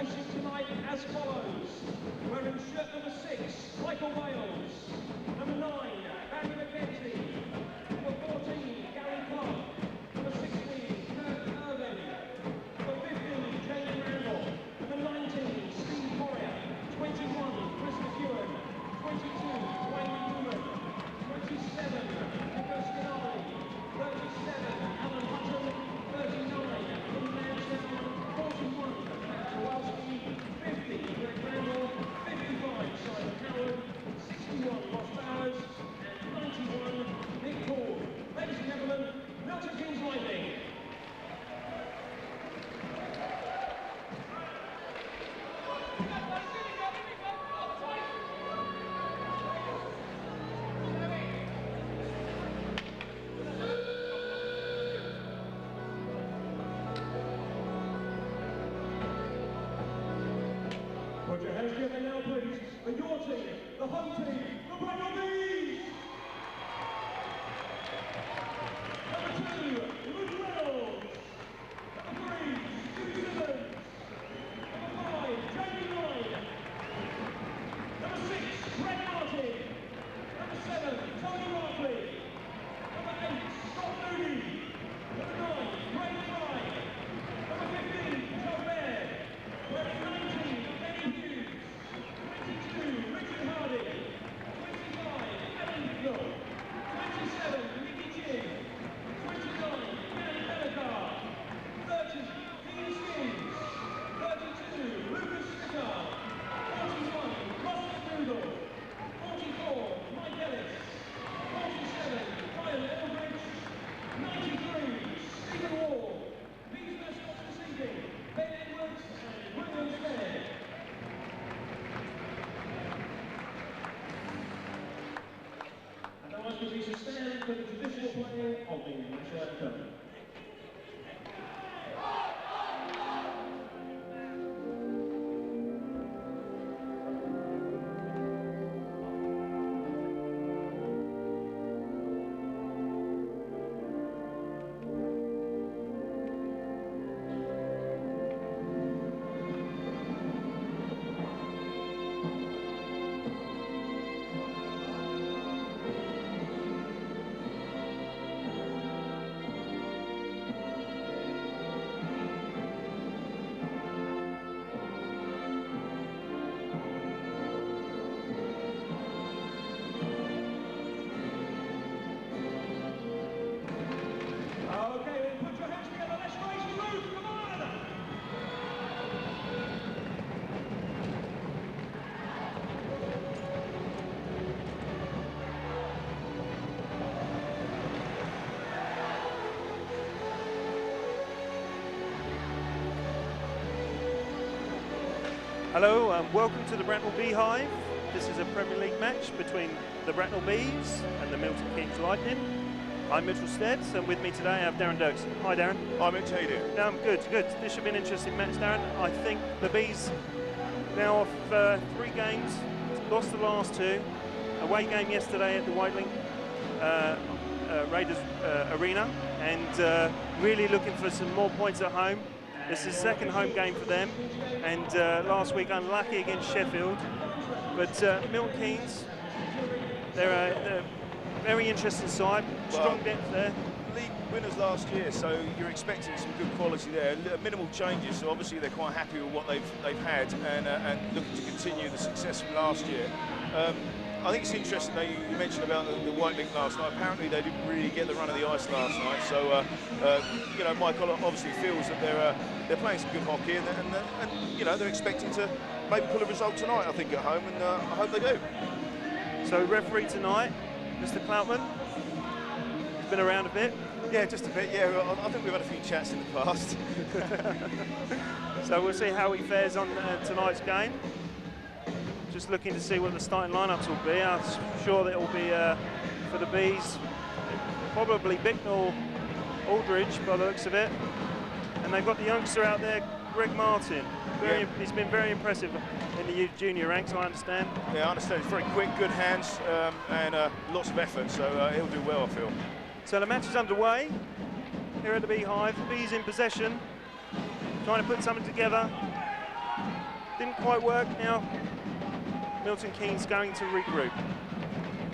racing tonight as follows. Wearing shirt number 6, Michael Wales. Number 9, Barry McKenzie. Number 14, Gary Clark. Number 16, Kurt Irvin. Number 15, Jamie Randall. Number 19, Steve Poirier. 21, Chris McEwen. 22, Wayne Newman. 27, Nicholas Gennady. 37, Alan Hutton. 39, Lee Mansell. 41, Matt Kowalski. 50, Greg Randall. 55, Simon Howard. 61, Ross Bowers. And 91, Nick Hall. Ladies and gentlemen, Milton Keynes Lightning. Put your hands together now, please, for your team, the home team, the Bracknell Bees! Number 2, Luke Reynolds. Number 3, Stu Simmons. Number 5, Jamie Lloyd. Number 6, Greg Martin. Number 7, Tony Barkley. Number 8, Scott Moody. Number 9, Craig Fry. Number 15, Joe Baird. Number 19, Danny Hughes. 22, Richard Hardy. 25, Alan Hill. 27, Nicky Chin. 29, Gary Bellacar. 30, Dean Skins. 32, Lucas Stickar. 41, Ross McDougall. 44, Mike Ellis. 47, Brian Eldridge. 93, Stephen Wall. Bees mascots receiving, Ben Edwards and William Fair. And now ask the Bees to stand for the traditional playing of the national anthem. Okay, put your hands together, let's raise the roof, come on! Hello and welcome to the Bracknell Beehive. This is a Premier League match between the Bracknell Bees and the Milton Keynes Lightning. I'm Mitchell Stebbs, and with me today I have Darren Doakes. Hi Darren. Hi Mitch, how you doing? No, I'm good. This should be an interesting match, Darren. I think the Bees now off 3 games, lost the last 2. Away game yesterday at the Whitelink Raiders Arena, and really looking for some more points at home. This is the 2nd home game for them, and last week unlucky against Sheffield. But Milton Keynes, they're a very interesting side, strong depth there. League winners last year, so you're expecting some good quality there. Minimal changes, so obviously they're quite happy with what they've had, and looking to continue the success from last year. I think it's interesting that you mentioned about the Whitelink last night. Apparently they didn't really get the run of the ice last night, so you know, Michael obviously feels that they're playing some good hockey, and you know, they're expecting to maybe pull a result tonight, I think, at home, and I hope they do. So referee tonight, Mr. Cloutman, he's been around a bit. Yeah, just a bit. Yeah, I think we've had a few chats in the past. So we'll see how he fares on tonight's game. Just looking to see what the starting lineups will be. I'm sure that it will be for the Bees, probably Bicknell, Aldridge by the looks of it. And they've got the youngster out there, Greg Martin. He's been very impressive in the junior ranks, I understand. Yeah, I understand. He's very quick, good hands, and lots of effort, so he'll do well, I feel. So the match is underway here at the Beehive. Bees in possession, trying to put something together. Didn't quite work. Now Milton Keynes going to regroup.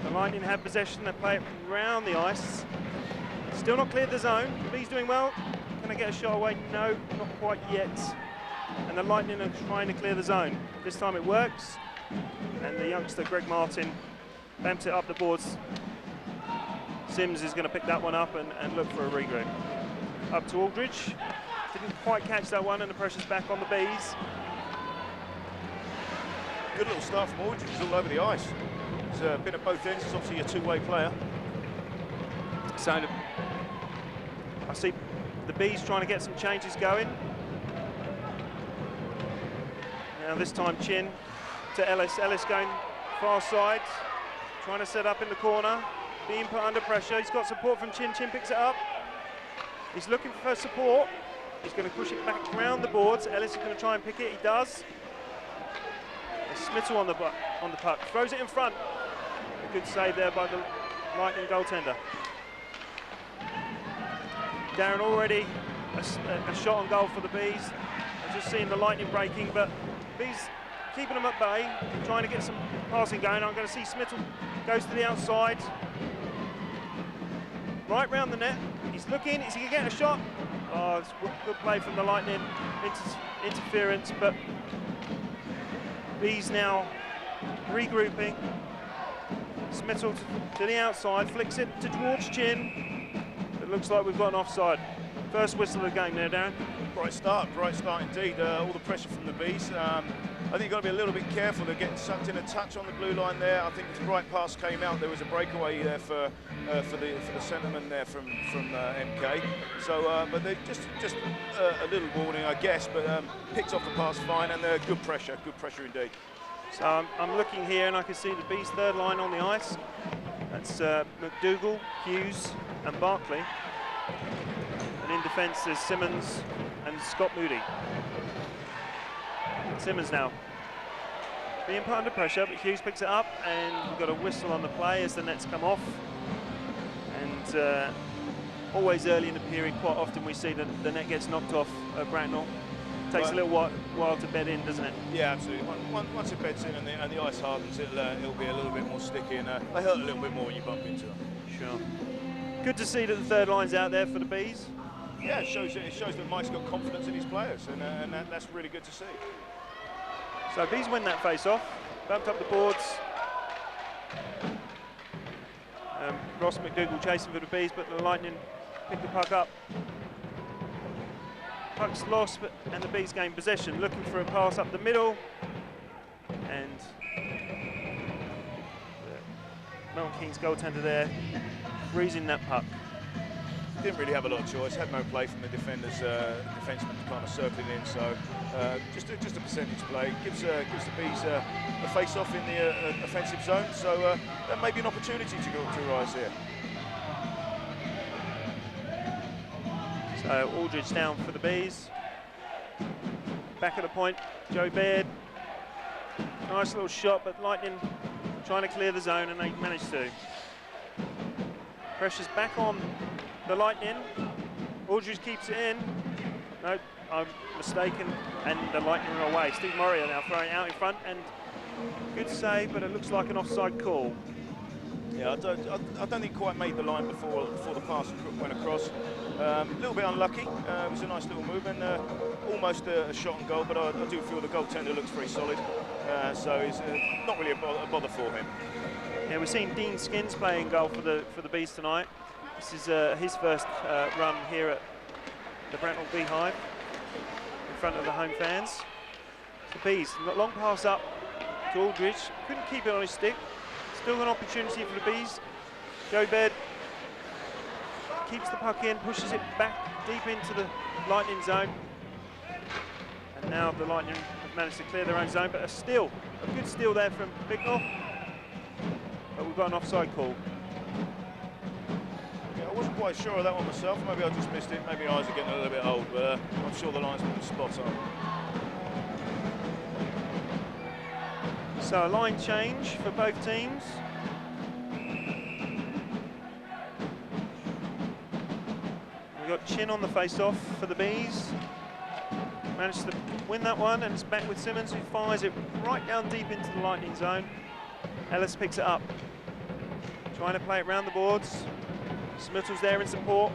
The Lightning have possession. They play it round the ice. Still not cleared the zone. The Bees doing well. Can I get a shot away? No, not quite yet. And the Lightning are trying to clear the zone. This time it works. And the youngster, Greg Martin, bamps it up the boards. Sims is going to pick that one up and look for a regroup. Up to Aldridge. Didn't quite catch that one, and the pressure's back on the Bees. Good little start from Aldridge. He's all over the ice. He's been at both ends. He's obviously a two-way player. So I see the Bees trying to get some changes going. Now this time Chin to Ellis. Ellis going far side, trying to set up in the corner, being put under pressure. He's got support from Chin. Chin picks it up. He's looking for support. He's going to push it back around the boards. Ellis is going to try and pick it. He does. Smittle on the puck. Throws it in front. A good save there by the Lightning goaltender. Darren already a shot on goal for the Bees. I've just seen the Lightning breaking, but Bees keeping them at bay, trying to get some passing going. I'm going to see Smittle goes to the outside. Right round the net. He's looking. Is he going to get a shot? Oh, it's good play from the Lightning. Interference, but Bees now regrouping. Smittle to the outside, flicks it towards Chin. It looks like we've got an offside. First whistle of the game there, Darren. Bright start indeed. All the pressure from the Bees. I think you've got to be a little bit careful. They're getting sucked in a touch on the blue line there. I think the right pass came out. There was a breakaway there for the centreman there from MK. So, but they just a little warning, I guess. But picked off the pass fine, and good pressure indeed. So I'm looking here, and I can see the Bees' third line on the ice. That's McDougall, Hughes, and Barkley. And in defence there's Simmons and Scott Moody. Simmons now being put under pressure, but Hughes picks it up, and we've got a whistle on the play as the nets come off. And always early in the period, quite often we see that the net gets knocked off at Bracknell. Takes a little while to bed in, doesn't it? Yeah, absolutely. Once it beds in and the ice hardens, it'll be a little bit more sticky, and they hurt a little bit more when you bump into them. Sure. Good to see that the third line's out there for the Bees. Yeah, it shows that Mike's got confidence in his players, and that's really good to see. So Bees win that face-off, bumped up the boards. Ross McDougall chasing for the Bees, but the Lightning pick the puck up. Puck's lost, and the Bees gain possession, looking for a pass up the middle. And Milton Keynes goaltender there, freezing that puck. Didn't really have a lot of choice, had no play from the defenders, defenseman kind of circling in, so just a percentage play. Gives the Bees a face-off in the offensive zone, so that may be an opportunity to rise here. So Aldridge down for the Bees. Back at the point, Joe Baird. Nice little shot, but Lightning trying to clear the zone, and they managed to. Pressure's back on the Lightning. Aldridge keeps it in. No, I'm mistaken, and the Lightning are away. Steve Murray are now throwing it out in front, and good save, but it looks like an offside call. Yeah, I don't think he quite made the line before the pass went across. A little bit unlucky. It was a nice little move, and almost a shot on goal, but I do feel the goaltender looks very solid, so it's not really a bother for him. Yeah, we've seen Dean Skins playing goal for the Bees tonight. This is his first run here at the Bracknell Beehive in front of the home fans. The Bees, long pass up to Aldridge, couldn't keep it on his stick. Still an opportunity for the Bees. Joe Baird keeps the puck in, pushes it back deep into the Lightning zone. And now the Lightning have managed to clear their own zone, but a good steal there from Bicknell. But we've got an offside call. Yeah, I wasn't quite sure of that one myself. Maybe I just missed it. Maybe my eyes are getting a little bit old, but I'm sure the linesman was spot on. So a line change for both teams. We've got Chin on the face-off for the Bees. Managed to win that one, and it's back with Simmons, who fires it right down deep into the Lightning zone. Ellis picks it up, trying to play it round the boards. Smittle's there in support,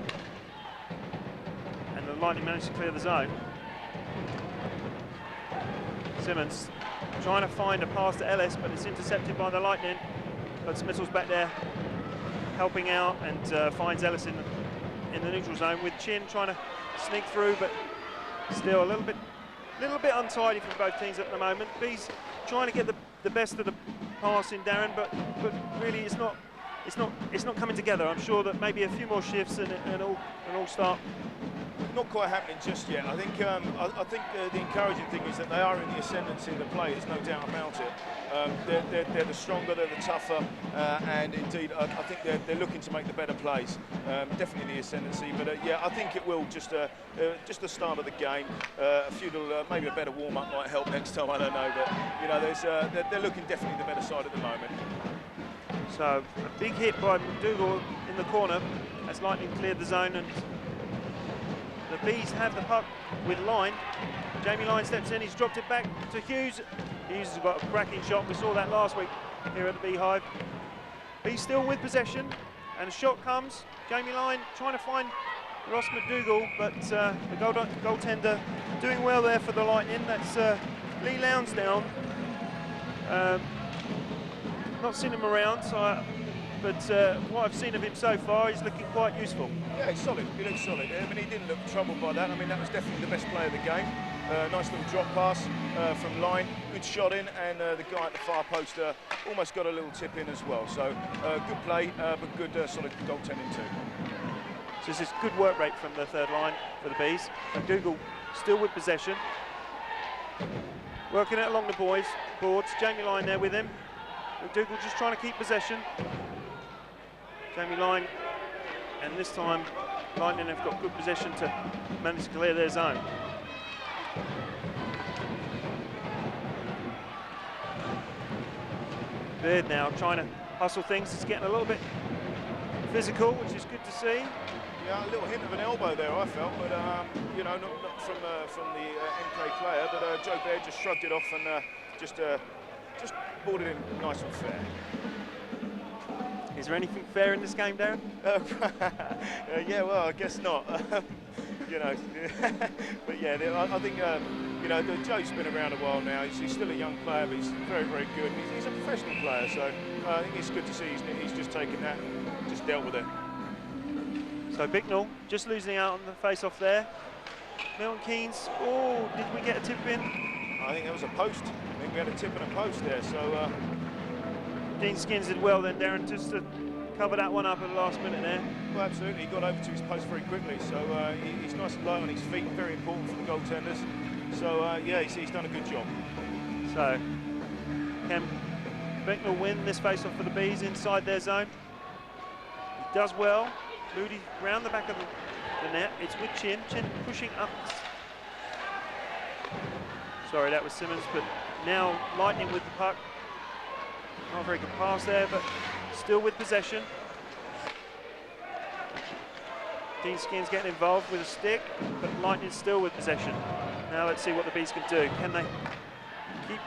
and the Lightning managed to clear the zone. Simmons trying to find a pass to Ellis, but it's intercepted by the Lightning. But Smittle's back there helping out, and finds Ellis in the neutral zone, with Chin trying to sneak through, but still a little bit untidy from both teams at the moment. B's trying to get the best of the passing, Darren, but really it's not coming together. I'm sure that maybe a few more shifts and all start. Not quite happening just yet. I think the encouraging thing is that they are in the ascendancy of the play. There's no doubt about it. They're the stronger, they're the tougher, and indeed I think they're looking to make the better plays. Definitely the ascendancy, but yeah, I think it will just the start of the game. A few little, maybe a better warm up might help next time. I don't know, but you know, they're looking definitely the better side at the moment. So a big hit by McDougall in the corner as Lightning cleared the zone, and the Bees have the puck with Line. Jamie Line steps in, he's dropped it back to Hughes. Hughes has got a cracking shot, we saw that last week here at the Beehive. Bees still with possession, and a shot comes. Jamie Line trying to find Ross McDougall, but the goaltender doing well there for the Lightning. That's Lee Lounsdown. Not seen him around, but what I've seen of him so far, he's looking quite useful. Yeah, he's solid. He looks solid. I mean, he didn't look troubled by that. I mean, that was definitely the best play of the game. Nice little drop pass from Line. Good shot in, and the guy at the far post almost got a little tip in as well. So good play, but good solid goaltending too. So this is good work rate from the third line for the Bees. McDougall still with possession. Working it along the boards. Jamie Line there with him. McDougall just trying to keep possession. Jamie Line, and this time Lightning have got good possession to manage to clear their zone. Beard now trying to hustle things. It's getting a little bit physical, which is good to see. Yeah, a little hint of an elbow there, I felt, but you know, not from the MK player, but Joe Baird just shrugged it off and just brought it in nice and fair. Is there anything fair in this game, Darren? Yeah, well, I guess not. You know, but yeah, I think you know, Joe's been around a while now. He's still a young player, but he's very, very good. He's a professional player, so I think it's good to see he's just taken that, just dealt with it. So Bracknell just losing out on the face-off there. Milton Keynes. Oh, did we get a tip in? I think that was a post. I think we had a tip and a post there. So Dean Skins did well then, Darren, just to cover that one up at the last minute there. Well, absolutely. He got over to his post very quickly. So he's nice and light on his feet. Very important for the goaltenders. So yeah, he's done a good job. So can Bracknell win this face-off for the Bees inside their zone? He does well. Moody round the back of the net. It's with Chin. Chin pushing up. Sorry, that was Simmons, but now Lightning with the puck. Not a very good pass there, but still with possession. Dean Skins getting involved with a stick, but Lightning still with possession. Now let's see what the Bees can do. Can they keep...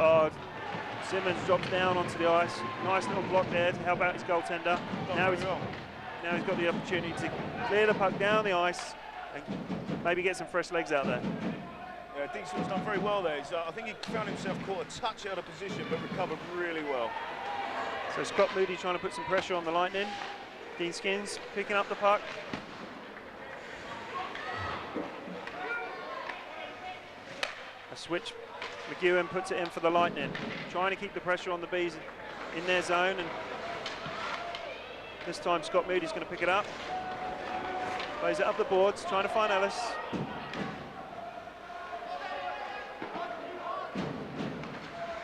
Oh, Simmons drops down onto the ice. Nice little block there to help out his goaltender. Now he's got the opportunity to clear the puck down the ice and maybe get some fresh legs out there. Yeah, Dean Skins done very well there. I think he found himself caught a touch out of position, but recovered really well. So Scott Moody trying to put some pressure on the Lightning. Dean Skins picking up the puck. A switch. McEwen puts it in for the Lightning. Trying to keep the pressure on the Bees in their zone, and this time Scott Moody's going to pick it up. Plays it up the boards, trying to find Ellis.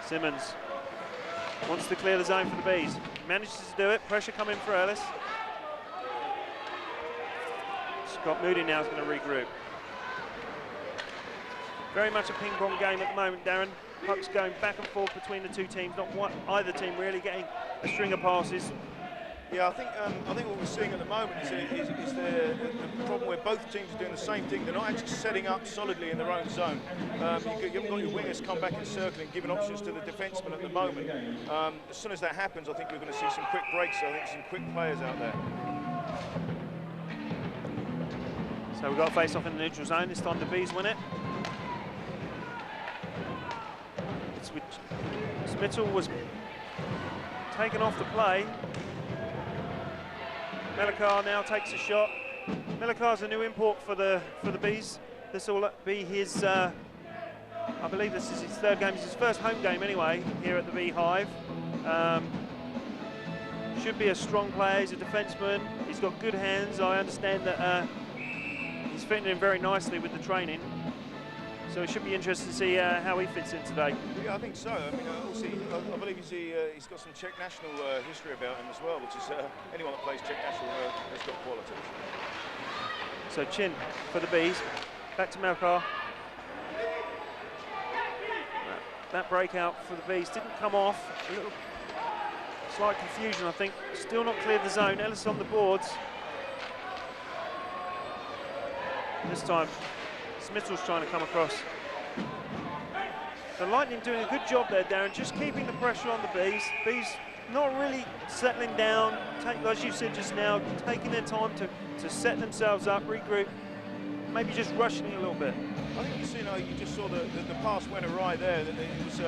Simmons wants to clear the zone for the Bees. Manages to do it, pressure coming for Ellis. Scott Moody now is going to regroup. Very much a ping-pong game at the moment, Darren. Pucks going back and forth between the two teams. Not either team really getting a string of passes. Yeah, I think what we're seeing at the moment is the problem where both teams are doing the same thing. They're not actually setting up solidly in their own zone. You haven't got your wingers come back in circle and giving options to the defensemen at the moment. As soon as that happens, I think we're going to see some quick breaks. I think some quick players out there. So we've got a face-off in the neutral zone. This time the Bees win it. Smittle was taken off the play. Melakar now takes a shot. Melakar's a new import for the Bees. This will be his, I believe this is his third game. It's his first home game anyway here at the Beehive. Should be a strong player. He's a defenseman. He's got good hands. I understand that he's fitting in very nicely with the training. So it should be interesting to see how he fits in today. Yeah, I think so. I mean, also, I believe he's got some Czech national history about him as well, which is anyone that plays Czech national has got quality. So Chin for the Bees. Back to Melkar. That breakout for the Bees didn't come off. A little slight confusion, I think. Still not cleared the zone. Ellis on the boards. This time, Smittel's trying to come across. The Lightning doing a good job there, Darren, just keeping the pressure on the Bees. Bees not really settling down, as you said just now, taking their time to set themselves up, regroup, maybe just rushing it a little bit. I think you just saw the pass went awry there. It was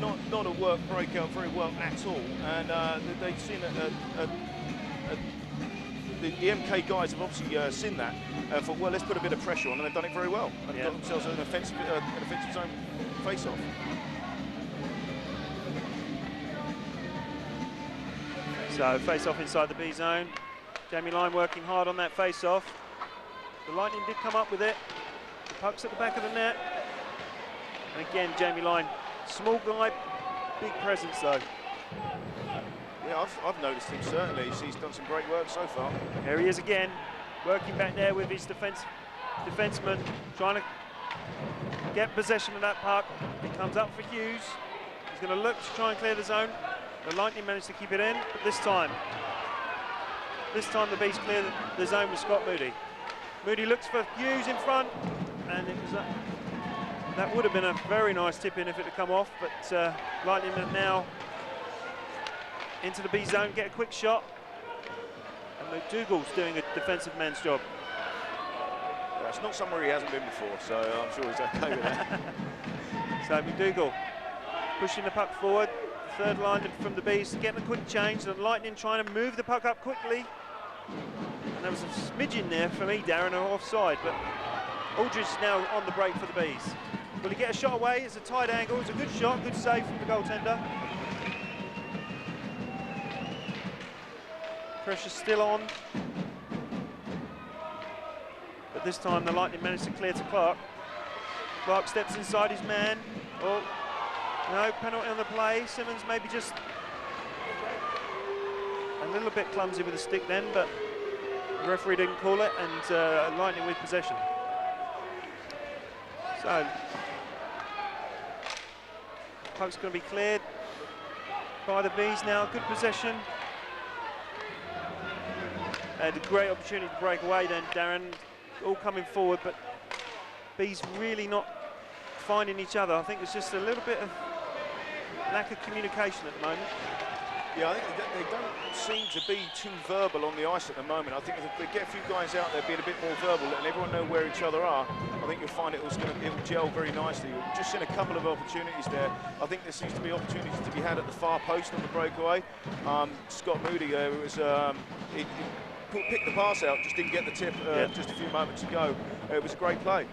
not a work breakout very well at all, and they'd seen the MK guys have obviously seen that and thought, well, let's put a bit of pressure on, and they've done it very well and got themselves an offensive zone face-off. So face-off inside the B zone. Jamie Lyne working hard on that face-off. The Lightning did come up with it. The puck's at the back of the net. And again, Jamie Lyne, small guy, big presence though. Yeah, I've noticed him certainly. He's done some great work so far. There he is again, working back there with his defenseman, trying to get possession of that puck. It comes up for Hughes. He's going to look to try and clear the zone. The Lightning managed to keep it in, but this time the Bees clear the zone with Scott Moody. Moody looks for Hughes in front, and it was that would have been a very nice tip in if it had come off, but Lightning are now into the B zone, get a quick shot, and McDougall's doing a defensive man's job. Yeah, it's not somewhere he hasn't been before, so I'm sure he's okay with that. So McDougall pushing the puck forward, third line from the Bees, getting a quick change, the Lightning trying to move the puck up quickly. And there was a smidgen there for me, Darren, offside, but Aldridge is now on the break for the Bees. Will he get a shot away? It's a tight angle, it's a good shot, good save from the goaltender. Pressure's still on. But this time the Lightning managed to clear to Clark. Clark steps inside his man. Oh, no, penalty on the play. Simmons maybe just a little bit clumsy with the stick then, but the referee didn't call it, and Lightning with possession. So, puck's going to be cleared by the Bees now. Good possession. And a great opportunity to break away then, Darren. All coming forward, but Bees really not finding each other. I think there's just a little bit of lack of communication at the moment. Yeah, I think they don't seem to be too verbal on the ice at the moment. I think if they get a few guys out there being a bit more verbal, letting everyone know where each other are, I think you'll find it'll gel very nicely. We've just seen a couple of opportunities there. I think there seems to be opportunities to be had at the far post on the breakaway. Scott Moody picked the pass out, just didn't get the tip just a few moments ago. It was a great play.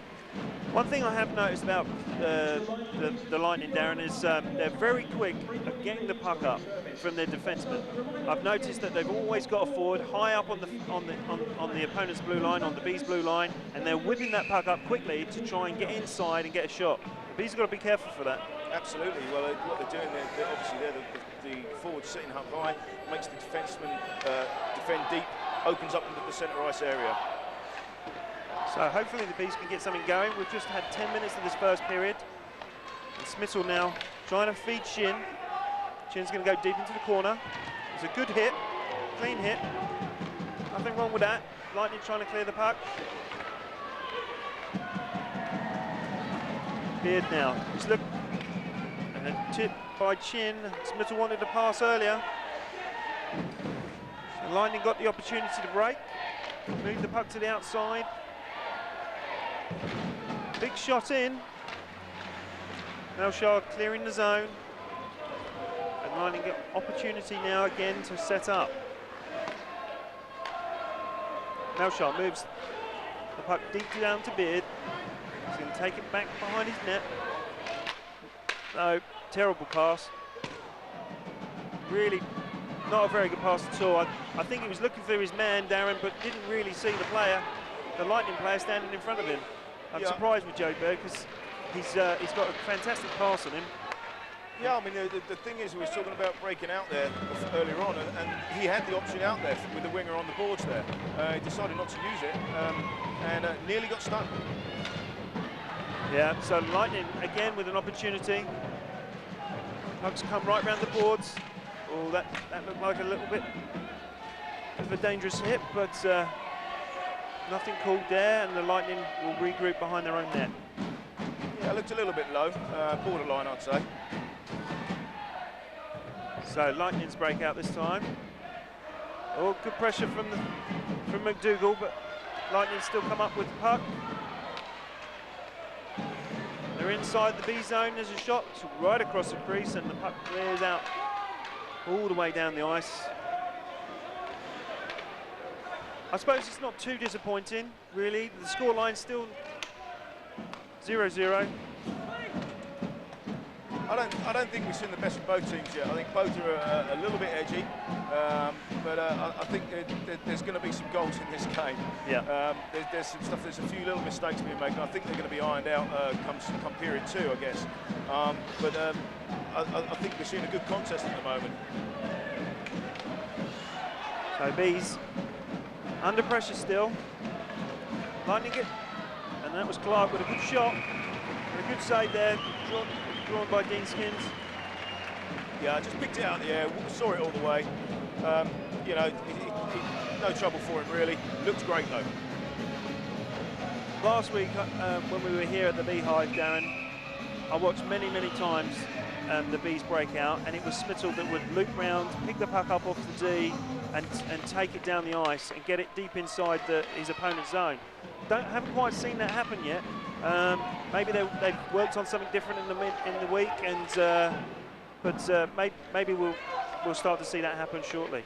One thing I have noticed about the Lightning, Darren, is they're very quick at getting the puck up from their defensemen. I've noticed that they've always got a forward high up on the opponent's blue line, on the Bees' blue line, and they're whipping that puck up quickly to try and get inside and get a shot. The Bees have got to be careful for that. Absolutely. Well, what they're doing, they're obviously the forward sitting up high, makes the defenseman defend deep, opens up into the centre ice area. So hopefully the Bees can get something going. We've just had 10 minutes of this first period. And Smittle now trying to feed Shin. Shin's going to go deep into the corner. It's a good hit. clean hit. Nothing wrong with that. Lightning trying to clear the puck. Beard now. He's look and a tip by Chin. Smittle wanted to pass earlier. So Lightning got the opportunity to break. Move the puck to the outside. Big shot in. Melchard clearing the zone. And Lightning got opportunity now again to set up. Melchard moves the puck deep down to Beard. He's going to take it back behind his net. No, terrible pass. Really not a very good pass at all. I think he was looking for his man, Darren, but didn't really see the player, the Lightning player standing in front of him. I'm surprised with Joe Bird because he's got a fantastic pass on him. Yeah, I mean, the thing is, we were talking about breaking out there earlier on, and he had the option out there with the winger on the boards there. He decided not to use it, and nearly got stuck. Yeah, so Lightning again with an opportunity. Pucks come right round the boards. Oh, that looked like a little bit of a dangerous hit, but nothing called there, and the Lightning will regroup behind their own net. Yeah, it looked a little bit low, borderline, I'd say. So Lightning's breakout this time. Oh, good pressure from McDougall, but Lightning still come up with the puck. They're inside the B zone. There's a shot right across the crease, and the puck clears out all the way down the ice. I suppose it's not too disappointing, really. The scoreline's still 0-0. I don't think we've seen the best of both teams yet. I think both are a little bit edgy, but I think there's going to be some goals in this game. Yeah. There's some stuff. There's a few little mistakes being made, and I think they're going to be ironed out come period 2, I guess. But I think we're seeing a good contest at the moment. So Bees under pressure still. Lightning it, and that was Clark with a good shot, and a good save there. Drawn by Dean Skins. Yeah, just picked it out of the air, saw it all the way. You know, no trouble for him really. Looked great though. Last week, when we were here at the Beehive, Darren, I watched many times the Bees break out, and it was Smittle that would loop round, pick the puck up off the D, and take it down the ice and get it deep inside his opponent's zone. Haven't quite seen that happen yet. Maybe they've worked on something different in the week, and maybe we'll start to see that happen shortly.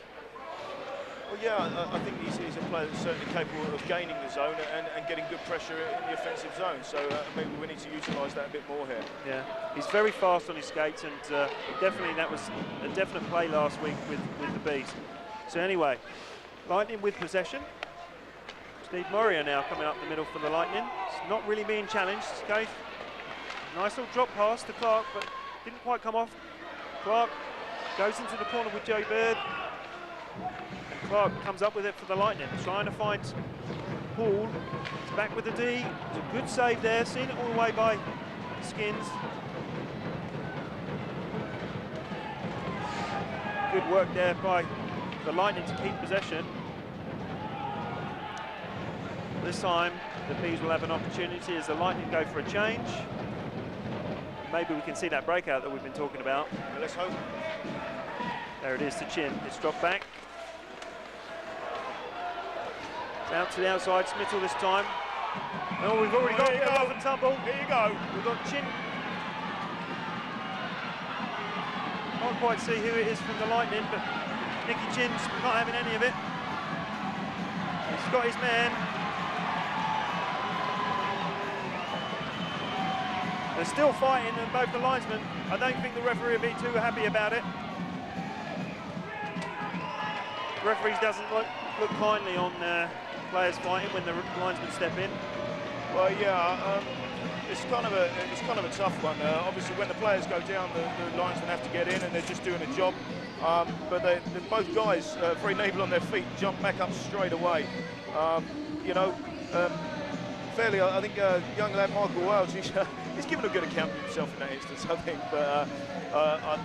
Well, yeah, I think he's a player that's certainly capable of gaining the zone and getting good pressure in the offensive zone. So maybe we need to utilise that a bit more here. Yeah, he's very fast on his skates, and definitely that was a definite play last week with the Bees. So anyway, Lightning with possession. Steve Murray now coming up the middle for the Lightning. It's not really being challenged. Okay. Nice little drop pass to Clark, but didn't quite come off. Clark goes into the corner with Joe Bird. And Clark comes up with it for the Lightning, trying to find Paul. He's back with the D. It's a good save there, seen it all the way by Skins. Good work there by the Lightning to keep possession. This time, the Bees will have an opportunity as the Lightning go for a change. Maybe we can see that breakout that we've been talking about. Well, let's hope. There it is to Chin. It's dropped back. It's out to the outside. Smittle this time. Oh, we've already got a love and tumble. Here you go. We've got Chin. Can't quite see who it is from the Lightning, but Nicky Chin's not having any of it. He's got his man. They're still fighting, and both the linesmen. I don't think the referee will be too happy about it. The referee doesn't look kindly on players fighting when the linesmen step in. Well, yeah, it's kind of a tough one. Obviously, when the players go down, the linesmen have to get in, and they're just doing a job. But they're both guys very able on their feet, jump back up straight away. You know, fairly, I think young lad Michael Wales, he's given a good account of himself in that instance, I think. But I'm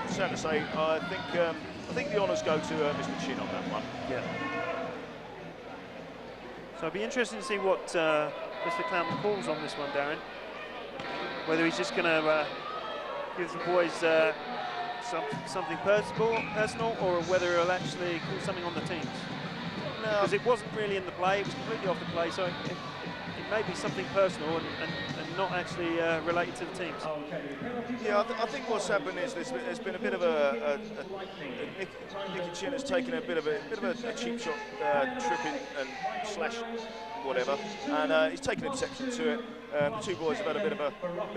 sad to say, I think I think the honours go to Mr. Chin on that one. Yeah. So it'd be interesting to see what Mr. Clown calls on this one, Darren. Whether he's just going to give the boys something personal, or whether he'll actually call something on the teams. Because it wasn't really in the play, it was completely off the play, so it may be something personal and not actually related to the teams. Yeah, I think what's happened is there's been a bit of Nicky Chin has taken a bit of a cheap shot tripping and slash whatever, and he's taken exception to it. The two boys have had a bit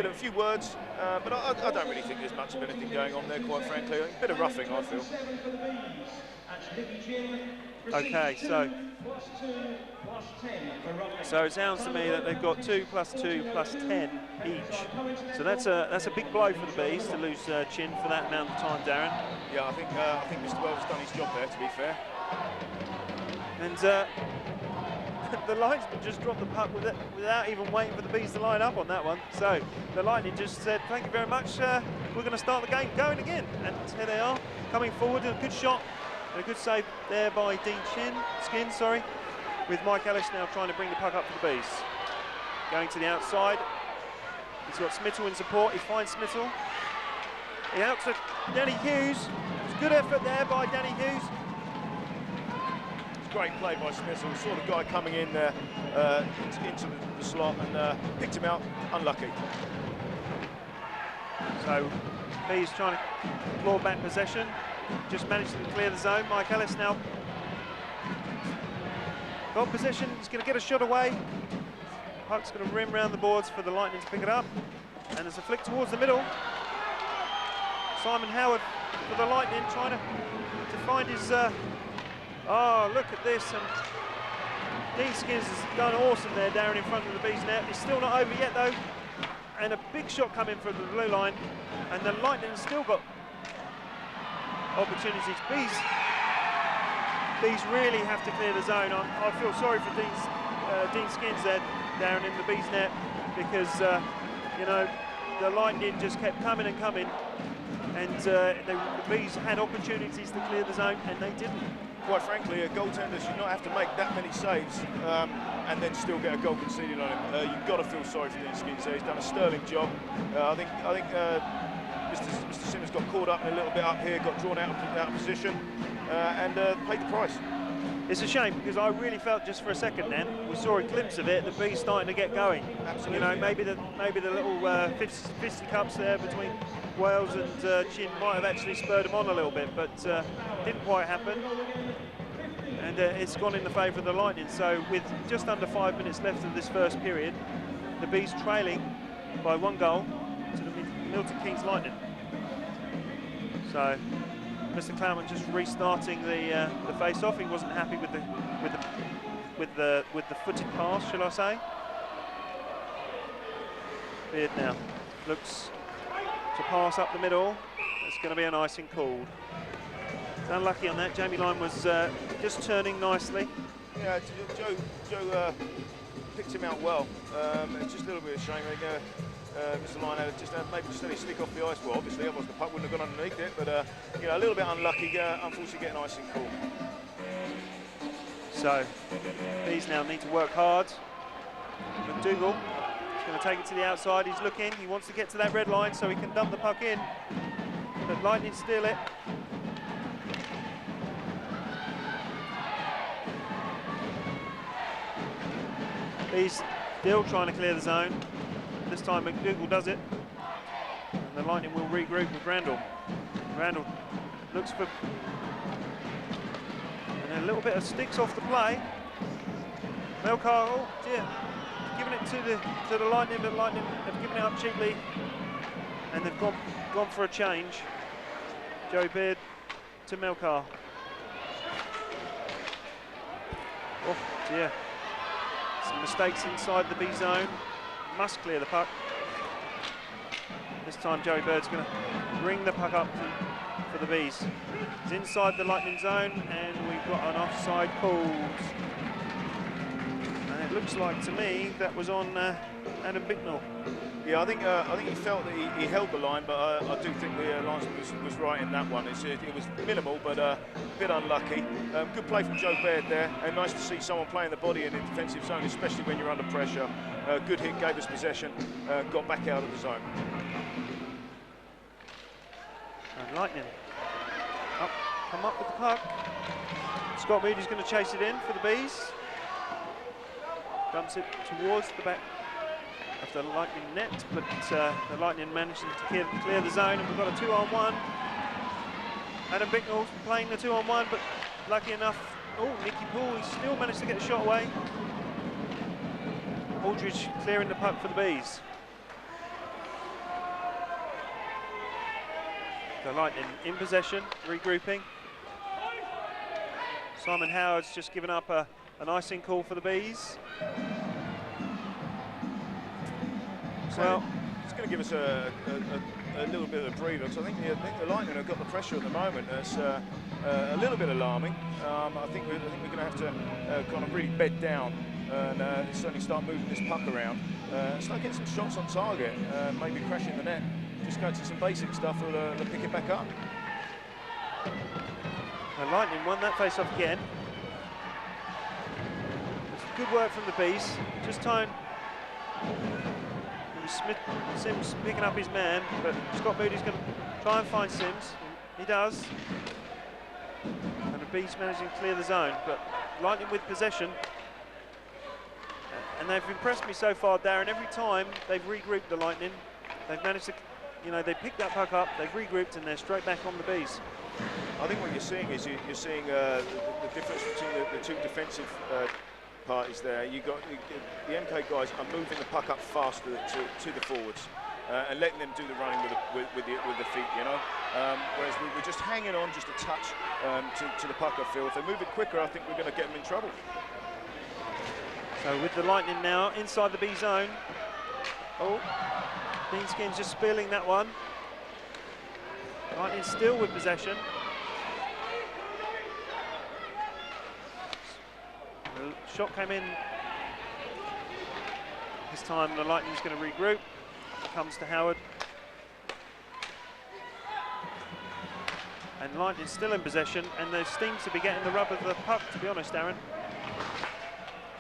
of a few words, but I don't really think there's much of anything going on there, quite frankly. A bit of roughing, I feel. Okay, so it sounds to me that they've got 2 + 2 + 10 each. So that's a big blow for the Bees to lose Chin for that amount of time, Darren. Yeah, I think Mr. Wells has done his job there, to be fair. And the linesman just dropped the puck without even waiting for the Bees to line up on that one. So the Lightning just said, "Thank you very much. We're going to start the game going again." And here they are, coming forward. A good shot. And a good save there by Dean Skins, with Mike Ellis now trying to bring the puck up for the Bees. Going to the outside. He's got Smittle in support. He finds Smittle. He out to Danny Hughes. It's good effort there by Danny Hughes. It's great play by Smittle. Saw the guy coming in there into the slot and picked him out. Unlucky. So Bees trying to claw back possession. Just managed to clear the zone. Mike Ellis now got possession. He's going to get a shot away. Puck's going to rim round the boards for the Lightning to pick it up. And there's a flick towards the middle. Simon Howard for the Lightning trying to find his... oh, look at this. And Dean Skins has done awesome there, Darren, in front of the Bees net. It's still not over yet, though. And a big shot coming from the blue line. And the Lightning have still got opportunities. Bees really have to clear the zone. I feel sorry for Dean Skins there, Darren, in the Bees net, because you know, the Lightning just kept coming and coming, and the Bees had opportunities to clear the zone and they didn't. Quite frankly, a goaltender should not have to make that many saves and then still get a goal conceded on him. You've got to feel sorry for Dean Skins there. He's done a sterling job. I think Mr. Simmons got caught up a little bit up here, got drawn out of position, and paid the price. It's a shame, because I really felt just for a second then, we saw a glimpse of it, the Bees starting to get going. Absolutely. You know, maybe the little fisticuffs there between Wales and Chin might have actually spurred them on a little bit, but didn't quite happen. And it's gone in the favour of the Lightning. So with just under 5 minutes left of this first period, the Bees trailing by 1 goal to the Milton Keynes Lightning. So Mr. Clowman just restarting the face-off. He wasn't happy with the footed pass, shall I say? Beard now looks to pass up the middle. It's going to be an icing called. It's unlucky on that. Jamie Lyne was just turning nicely. Yeah, Joe picked him out well. It's just a little bit of a shame. Mr. Lyne had maybe just let it stick off the ice. Well, obviously, otherwise the puck wouldn't have gone underneath it. But you know, a little bit unlucky. Unfortunately, get an icing call. So these now need to work hard. McDougall is going to take it to the outside. He's looking. He wants to get to that red line so he can dump the puck in. But Lightning steal it. He's still trying to clear the zone. This time McDougall does it. And the Lightning will regroup with Randall. Randall looks for... and a little bit of sticks off the play. Melcar, oh dear, giving it to the Lightning, but Lightning have given it up cheaply. And they've gone for a change. Joey Beard to Melcar. Oh dear. Some mistakes inside the B zone. Must clear the puck. This time Joey Bird's going to bring the puck up for the Bees. It's inside the Lightning zone and we've got an offside called. And it looks like to me that was on Adam Bicknell. Yeah, I think he felt that he held the line, but I do think the linesman was right in that one. It was minimal, but a bit unlucky. Good play from Joe Baird there, and nice to see someone playing the body in the defensive zone, especially when you're under pressure. Good hit, gave us possession, got back out of the zone. And Lightning come up with the puck. Scott Moody's going to chase it in for the Bees. Dumps it towards the back of the Lightning net, but the Lightning managing to clear the zone, and we've got a 2-on-1. Adam Bicknell playing the 2-on-1, but lucky enough, Nicky Poole, he still managed to get a shot away. Aldridge clearing the puck for the Bees. The Lightning in possession, regrouping. Simon Howard's just given up an icing call for the Bees. Well, it's going to give us a little bit of a breather. So I think the Lightning have got the pressure at the moment. It's a little bit alarming. I think we're going to have to kind of really bed down and certainly start moving this puck around. Start getting some shots on target, maybe crashing the net. Just go to some basic stuff, we'll pick it back up. The Lightning won that face-off again. It's good work from the Bees. Just time. Sims picking up his man, but Scott Moody's going to try and find Sims. He does. And the Bees managing to clear the zone, but Lightning with possession. And they've impressed me so far, Darren. Every time they've regrouped the Lightning, they've managed to, they picked that puck up, they've regrouped, and they're straight back on the Bees. I think what you're seeing is you're seeing the difference between the two defensive parties there. The MK guys are moving the puck up faster to the forwards and letting them do the running with the feet, whereas we're just hanging on just a touch to the puck, I feel. If they move it quicker, I think we're going to get them in trouble. So with the Lightning now inside the B zone. Deanskin's just spilling that one. Lightning still with possession. The shot came in. This time the Lightning's going to regroup. Comes to Howard. And Lightning's still in possession, and they seem to be getting the rub of the puck, to be honest, Darren.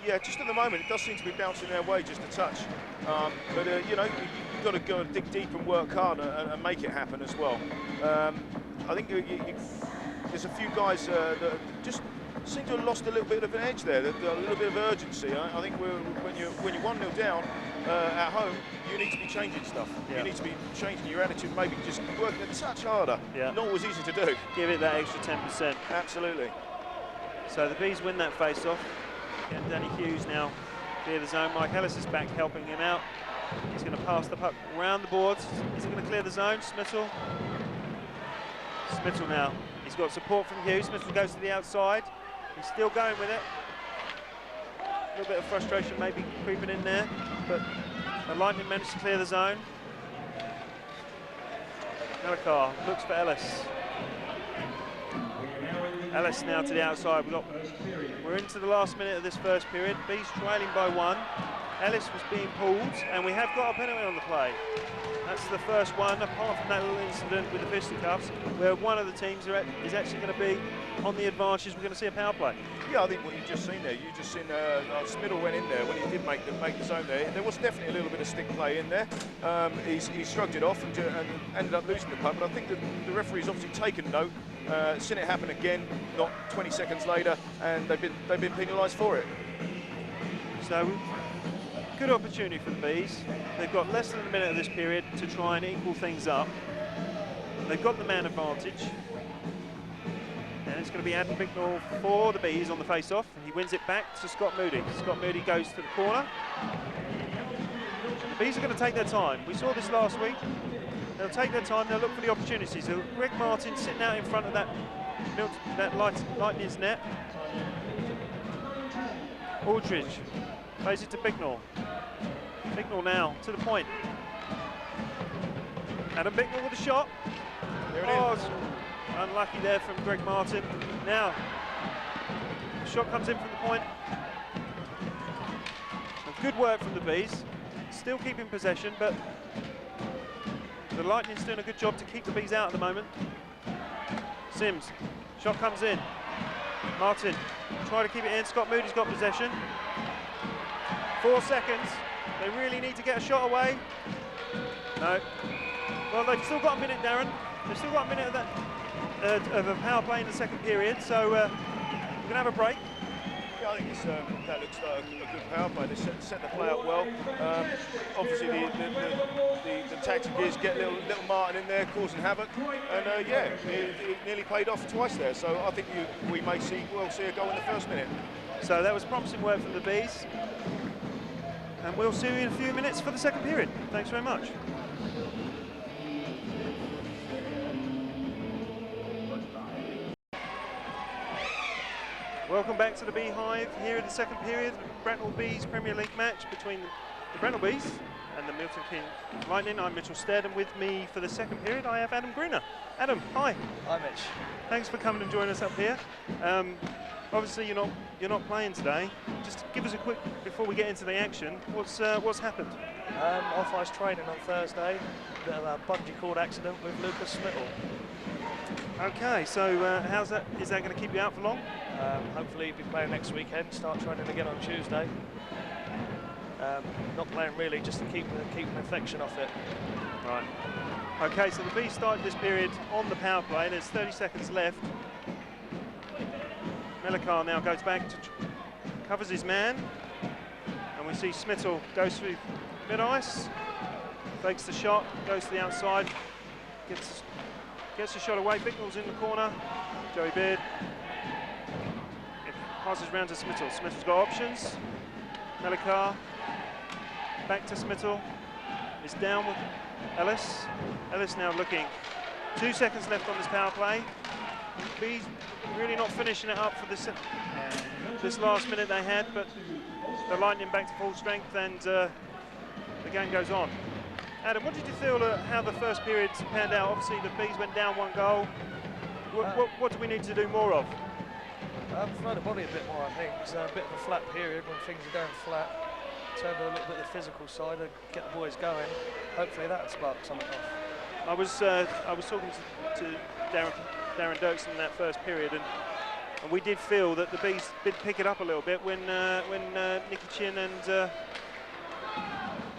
Yeah, just at the moment, it does seem to be bouncing their way just a touch. But, you've got to go dig deep and work hard and make it happen as well. I think there's a few guys that just seem to have lost a little bit of an edge there, a little bit of urgency. I think when you're 1-0 down at home, you need to be changing stuff. Yeah. You need to be changing your attitude, maybe just working a touch harder. Yeah. Not always easy to do. Give it that extra 10%. Absolutely. So the Bees win that face-off. And Danny Hughes now clear the zone. Mike Ellis is back helping him out. He's going to pass the puck around the boards. Is he going to clear the zone? Smittle now. He's got support from Hughes. Smittle goes to the outside. He's still going with it. A little bit of frustration maybe creeping in there, but the Lightning managed to clear the zone. Malakar looks for Ellis. Ellis now to the outside. We're into the last minute of this first period. Bees trailing by 1. Ellis was being pulled, and we have got a penalty on the play. That's the first one, apart from that little incident with the fisticuffs, where one of the teams is actually going to be on the advantage. We're going to see a power play. Yeah, I think what you've just seen there, Smittle went in there when he did make the zone there. There was definitely a little bit of stick play in there. He shrugged it off and ended up losing the puck, but I think that the referee's obviously taken note, seen it happen again, not 20 seconds later, and they've been penalised for it. So, good opportunity for the Bees. They've got less than a minute of this period to try and equal things up. They've got the man advantage. And it's going to be Adam Bicknell for the Bees on the face-off. He wins it back to Scott Moody. Scott Moody goes to the corner. The Bees are going to take their time. We saw this last week. They'll take their time, they'll look for the opportunities. So Greg Martin sitting out in front of that Lightning's net. Aldridge plays it to Bicknell. Bicknell now to the point. Adam Bicknell with a shot. There it is. Unlucky there from Greg Martin. Now, the shot comes in from the point. So good work from the Bees. still keeping possession, but the Lightning's doing a good job to keep the Bees out at the moment. Sims, shot comes in. Martin, try to keep it in. Scott Moody's got possession. 4 seconds. They really need to get a shot away. No. Well, they've still got a minute, Darren. They've still got a minute of that of a power play in the second period, so we're going to have a break. Yeah, I think it's, that looks like a good power play. They set the play up well. Obviously, the tactic is get little Martin in there causing havoc, and yeah, it nearly paid off twice there. So I think we may see a goal in the first minute. So that was promising work from the Bees, and we'll see you in a few minutes for the second period. Thanks very much. Welcome back to the Beehive here in the second period. Bracknell Bees Premier League match between the Bracknell Bees and the Milton Keynes Lightning. I'm Mitchell Stead, and with me for the second period I have Adam Greener. Adam, hi. Hi, Mitch. Thanks for coming and joining us up here. Obviously you're not playing today. Just give us a quick, before we get into the action, what's happened? Off ice training on Thursday. Bit of a bungee cord accident with Lucas Smittle. Okay, so how's that? Is that going to keep you out for long? Hopefully he'll be playing next weekend, start training again on Tuesday. Not playing really, just to keep an infection off it. Right. Okay, so the Bees started this period on the power play. There's 30 seconds left. Melikar now goes back to covers his man, and we see Smittle goes through mid-ice, fakes the shot, goes to the outside, gets the shot away. Bicknell's in the corner. Joey Beard. It passes round to Smittle. Smittle's got options. Melikar back to Smittle. Is down with Ellis. Ellis now looking. 2 seconds left on this power play. Bees really not finishing it up for this last minute they had, but the Lightning back to full strength, and the game goes on. Adam, what did you feel how the first period panned out? Obviously the Bees went down 1 goal. What do we need to do more of? Throw the body a bit more, I think. It's a bit of a flat period when things are going flat. Turn a little bit of the physical side and get the boys going. Hopefully that'll spark something off. I was talking to Darren Dirksen in that first period, and we did feel that the Bees did pick it up a little bit when Nicky Chin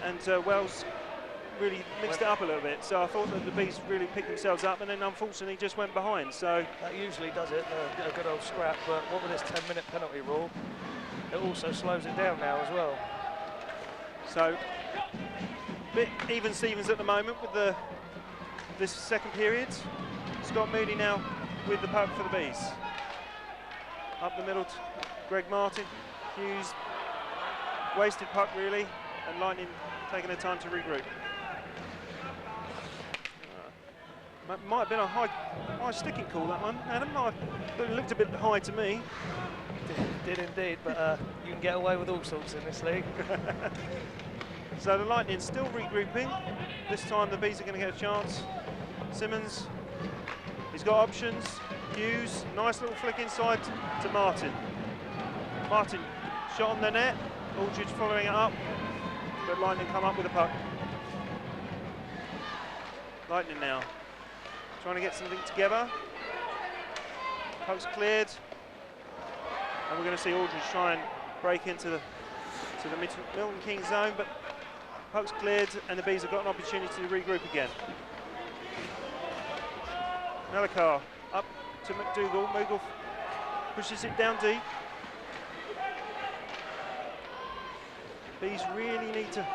and Wells really mixed it up a little bit. So I thought that the Bees really picked themselves up, and then unfortunately just went behind. So that usually does it, a good old scrap. But what with this 10-minute penalty rule, it also slows it down now as well. So bit even Stevens at the moment with this second period. Scott Moody now with the puck for the Bees. Up the middle to Greg Martin. Hughes, wasted puck really, and Lightning taking their time to regroup. Might have been a high sticking call, that one, Adam. It looked a bit high to me. Did indeed, but you can get away with all sorts in this league. So the Lightning still regrouping. This time the Bees are going to get a chance. Simmons, he's got options. Hughes, nice little flick inside to Martin. Martin, shot on the net. Aldridge following it up, but Lightning come up with a puck. Lightning now trying to get something together. Puck's cleared, and we're going to see Aldridge try and break into the Milton Keynes zone, but puck's cleared, and the Bees have got an opportunity to regroup again. Melikar up to McDougall. Moogle pushes it down deep. Bees really need to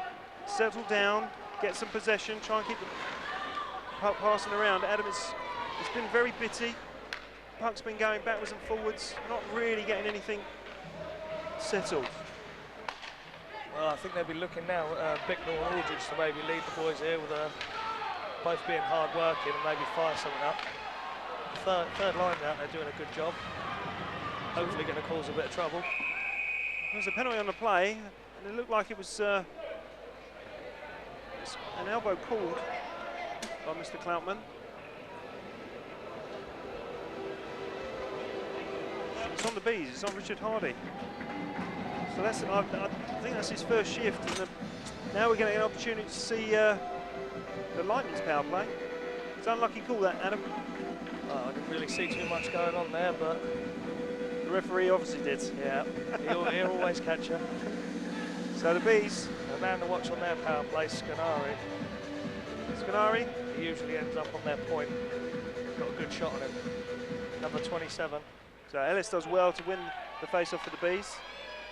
settle down, get some possession, try and keep the puck passing around. Adam, it's been very bitty. Puck's been going backwards and forwards, not really getting anything settled. Well, I think they'll be looking now at Bicknell and Aldridge to maybe lead the boys here with both being hard working and maybe fire something up. Third line out, they're doing a good job. Hopefully going to cause a bit of trouble. There's a penalty on the play, and it looked like it was an elbow called by Mr. Cloutman. It's on the Bees, it's on Richard Hardy. So that's, I think that's his first shift. And now we're going to get an opportunity to see the Lightning's power play. It's an unlucky call that, Adam. Well, I didn't really see too much going on there, but the referee obviously did. Yeah, he'll always catch you. So the Bees. The man to watch on their power play, Scanari. He usually ends up on their point. Got a good shot on him. Number 27. So Ellis does well to win the face-off for the Bees.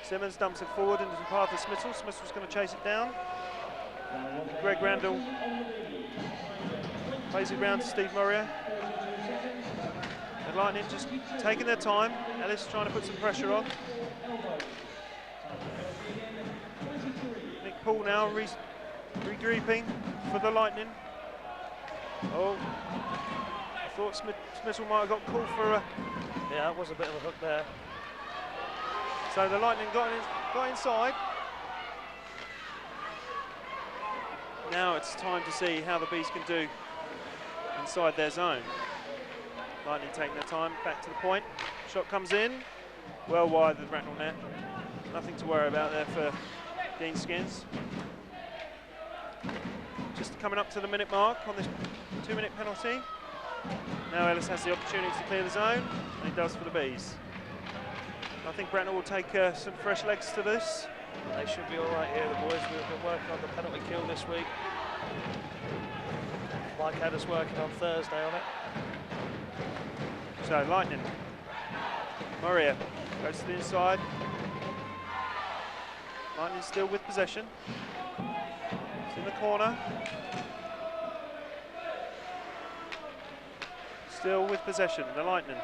Simmons dumps it forward into the path of Smittle. Smittle's going to chase it down. Greg Randall plays it round to Steve Murray. The Lightning just taking their time. Ellis trying to put some pressure on. Nick Paul now regrouping for the Lightning. Oh, I thought Smittle might have got called for a... Yeah, it was a bit of a hook there. So the Lightning got inside. Now it's time to see how the Bees can do inside their zone. Lightning taking their time, back to the point. Shot comes in, well wide of the Bracknell net. Nothing to worry about there for Dean Skins. Just coming up to the minute mark on this 2-minute penalty. Now Ellis has the opportunity to clear the zone, and he does for the Bees. I think Bracknell will take some fresh legs to this. They should be all right here, the boys. We've been working on the penalty kill this week. Mike had us working on Thursday on it. So Lightning. Moria goes to the inside. Lightning still with possession. It's in the corner. Still with possession, the Lightning.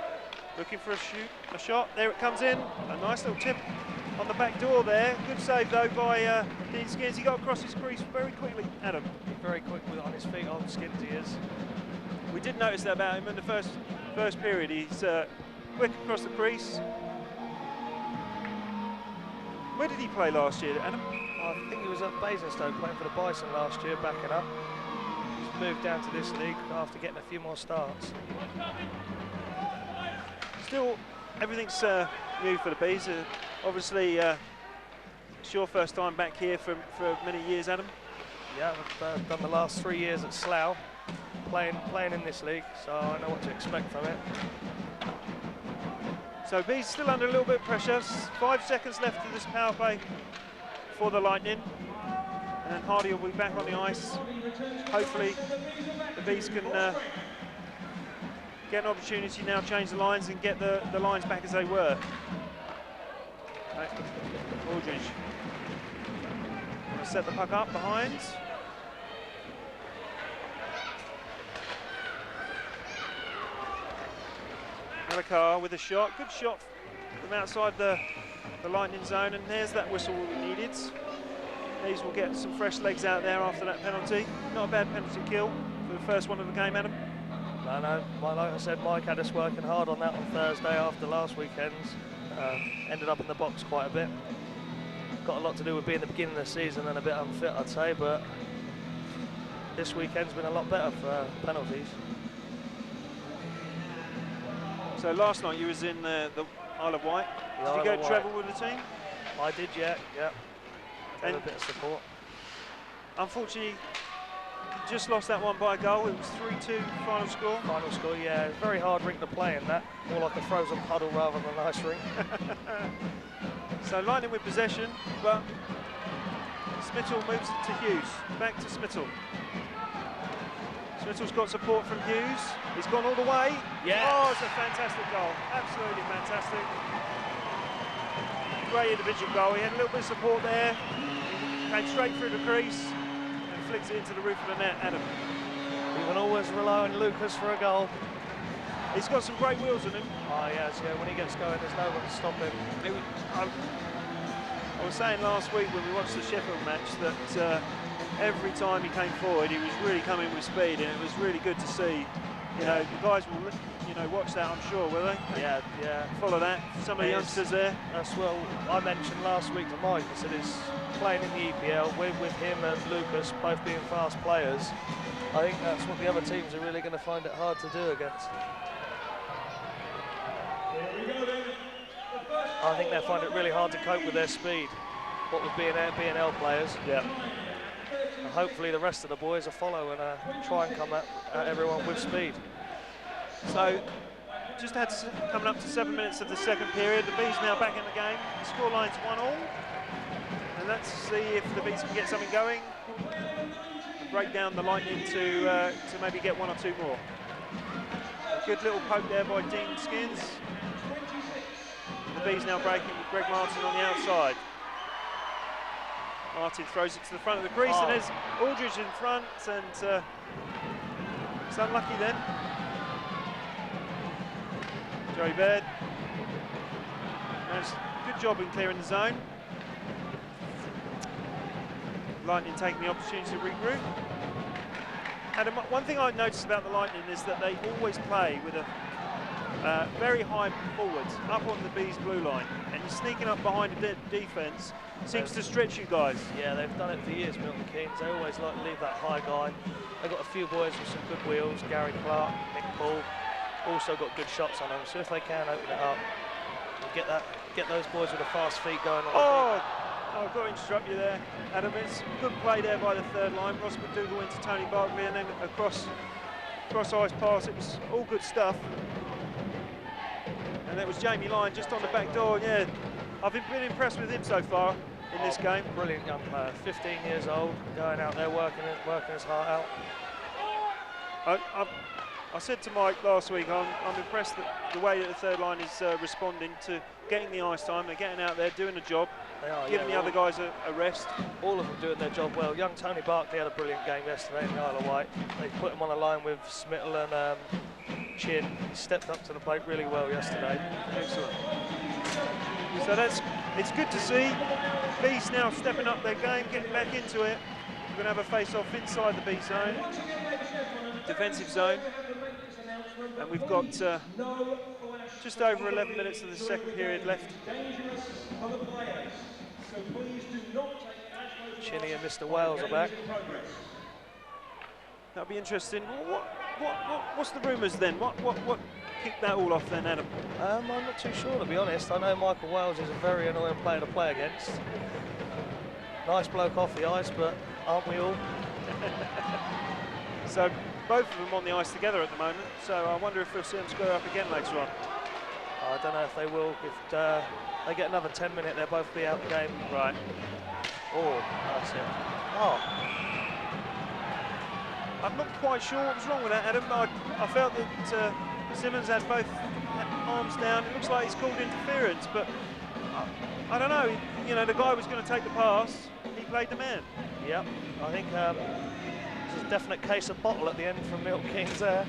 Looking for a shot. There it comes in. A nice little tip on the back door there. Good save though by Dean Skins. He got across his crease very quickly, Adam. Very quick on his feet, on Skins he is. We did notice that about him in the first period. He's quick across the crease. Where did he play last year, Adam? I think he was at Basingstoke playing for the Bison last year, backing up. He's moved down to this league after getting a few more starts. Still, everything's new for the Bees. Obviously, it's your first time back here for many years, Adam. Yeah, I've done the last 3 years at Slough, playing in this league, so I know what to expect from it. So Bees still under a little bit of pressure. 5 seconds left of this power play for the Lightning. And then Hardy will be back on the ice. Hopefully, the Bees can get an opportunity now, change the lines and get the lines back as they were. Aldridge going to set the puck up behind. Malakar with a shot, good shot from outside the Lightning zone, and there's that whistle we needed. These will get some fresh legs out there after that penalty. Not a bad penalty kill for the first one of the game, Adam. No, like I said, Mike had us working hard on that on Thursday after last weekend's. Ended up in the box quite a bit. Got a lot to do with being the beginning of the season and a bit unfit, I'd say, but this weekend's been a lot better for penalties. So last night you was in the Isle of Wight. Did you go travel with the team? I did, yeah. And a bit of support. Unfortunately, just lost that one by a goal. It was 3-2 final score. Final score, yeah. Very hard rink to play in that. More like a frozen puddle rather than a nice rink. So Lightning with possession, but Smittle moves it to Hughes. Back to Smittle. Smittle's got support from Hughes. He's gone all the way. Yeah. Oh, it's a fantastic goal. Absolutely fantastic. Great individual goal. He had a little bit of support there. Came straight through the crease and flicks it into the roof of the net. Adam. You can always rely on Lucas for a goal. He's got some great wheels on him. Oh, yes, yeah. When he gets going, there's no one to stop him. I was saying last week when we watched the Sheffield match that every time he came forward, he was really coming with speed, and it was really good to see. You know, the guys will, watch that, I'm sure, will they? Yeah. Follow that. Some of the youngsters there. That's what I mentioned last week to Mike. I said it's playing in the EPL with him and Lucas both being fast players. I think that's what the other teams are really going to find it hard to do against. Here we go then. The first I think they'll find it really hard to cope with their speed, what with B&L players. Yeah. And hopefully the rest of the boys will follow and try and come at everyone with speed. So, just coming up to 7 minutes of the second period. The Bees now back in the game. The scoreline's 1-1. And let's see if the Bees can get something going. Break down the Lightning to maybe get one or two more. A good little poke there by Dean Skins. The Bees now breaking with Greg Martin on the outside. Martin throws it to the front of the crease, and there's Aldridge in front, and it's unlucky then. Joey Baird. Good job in clearing the zone. Lightning taking the opportunity to regroup. And one thing I've noticed about the Lightning is that they always play with a very high forward up on the Bees' blue line, and you're sneaking up behind the defence seems to stretch you guys. Yeah, they've done it for years, Milton Keynes. They always like to leave that high guy. They've got a few boys with some good wheels, Gary Clark, Nick Paul, also got good shots on them. So if they can open it up, get those boys with the fast feet going on. I've got to interrupt you there, Adam. It's a good play there by the third line. Ross McDougall into Tony Barkley, and then across ice pass. It was all good stuff. And that was Jamie Lyon just on the back door. Yeah, I've been impressed with him so far in this game. Brilliant young player, 15 years old, going out there working his heart out. I said to Mike last week, I'm impressed that the way that the third line is responding to getting the ice time. They're getting out there, doing the job, giving the other guys a rest. All of them doing their job well. Young Tony Barkley had a brilliant game yesterday in the Isle of Wight. They put him on a line with Smittle and Chin. He stepped up to the plate really well yesterday. Excellent. So it's good to see. Bees now stepping up their game, getting back into it. We're going to have a face-off inside the B zone, defensive zone. And we've got just over 11 minutes of the second period left. Chinny and Mr. Wales are back. That'll be interesting. What's the rumours then? What kicked that all off then, Adam? I'm not too sure, to be honest. I know Michael Wales is a very annoying player to play against. Nice bloke off the ice, but aren't we all? So both of them on the ice together at the moment, so I wonder if we'll see them square up again later on. I don't know if they will. If they get another 10 minutes, they'll both be out the game. Right. Oh, that's it. Oh. I'm not quite sure what was wrong with that, Adam. I felt that Simmons had both arms down. It looks like he's called interference, but I don't know. You know, the guy was going to take the pass. He played the man. Yep. I think there's a definite case of bottle at the end from Milton Keynes there.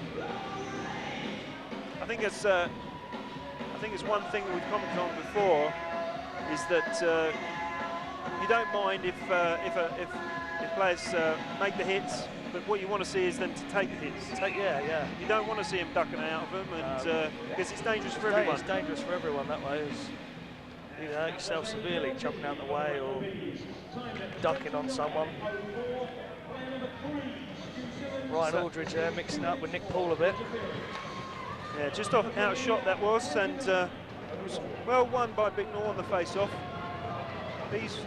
I think it's one thing that we've commented on before is that you don't mind if players make the hits, but what you want to see is them to take the hits. Yeah. You don't want to see them ducking out of them, and because it's dangerous for everyone. It's dangerous for everyone that way. You hurt yourself severely jumping out the way or ducking on someone. Ryan Aldridge there mixing up with Nick Paul a bit. Yeah, just out of shot that was, and it was well won by Bracknell on the face-off. He's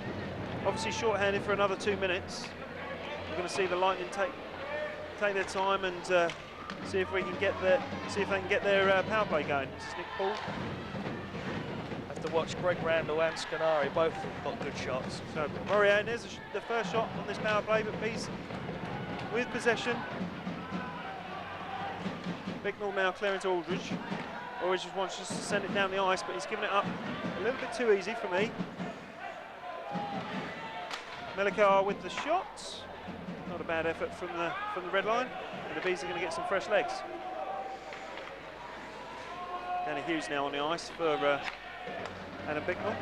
obviously short-handed for another 2 minutes. We're going to see the Lightning take their time and see if they can get their power play going. This is Nick Paul. Have to watch Greg Randall and Scanari, both got good shots. So Morier, there's the first shot on this power play, but Bees with possession. Bracknell now clearing to Aldridge. Aldridge just wants to send it down the ice, but he's giving it up a little bit too easy for me. Melikar with the shot. Not a bad effort from the red line, and the Bees are going to get some fresh legs. Danny Hughes now on the ice for Adam Bracknell.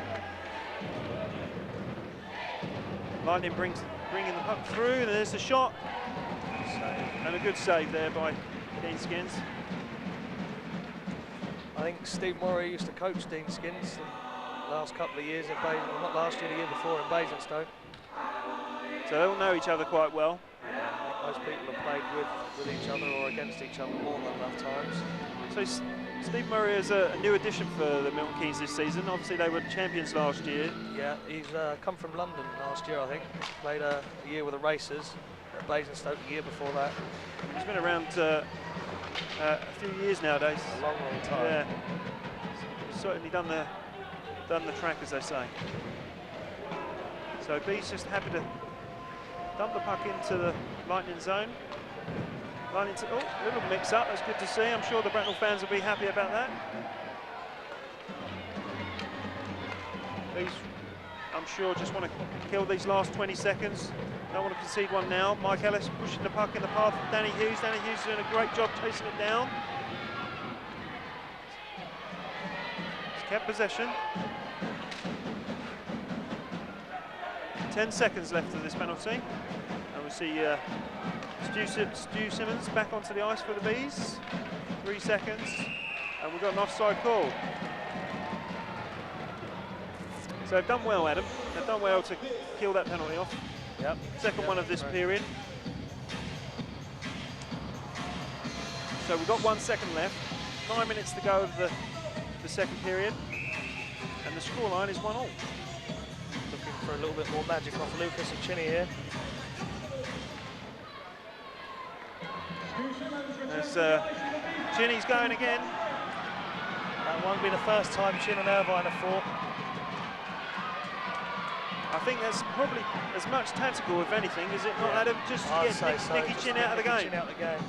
Lightning bringing the puck through, and there's the shot. And a good save there by Dean Skins. I think Steve Murray used to coach Dean Skins the last couple of years in Basingstoke, well, not last year, the year before in Basingstoke. So they all know each other quite well. Yeah, I think most people have played with each other or against each other more than enough times. So Steve Murray is a new addition for the Milton Keynes this season. Obviously, they were champions last year. Yeah, he's come from London last year, I think. Played a year with the Racers at Basingstoke the year before that. He's been around a few years nowadays. A long, long time. Yeah, he's certainly done the track, as they say. So B's just happy to dump the puck into the Lightning zone. Oh, a little mix-up, that's good to see. I'm sure the Bracknell fans will be happy about that. These, I'm sure, just want to kill these last 20 seconds. Don't want to concede one now. Mike Ellis pushing the puck in the path of Danny Hughes. Danny Hughes doing a great job chasing it down. He's kept possession. 10 seconds left of this penalty. And we'll see Stu Simmons back onto the ice for the Bees. 3 seconds, and we've got an offside call. So they've done well, Adam. They've done well to kill that penalty off. Yep. Second one of this period. So we've got 1 second left. 9 minutes to go of the second period. And the scoreline is 1-1. Looking for a little bit more magic off Lucas and Chinny here. As Chinny's going again. That won't be the first time Chin and Irvine have fought. I think that's probably as much tactical, if anything, is it not, Adam? Just to I'd get say so. Nicky Just Chin get out of the Nicky game. Chin out of the game.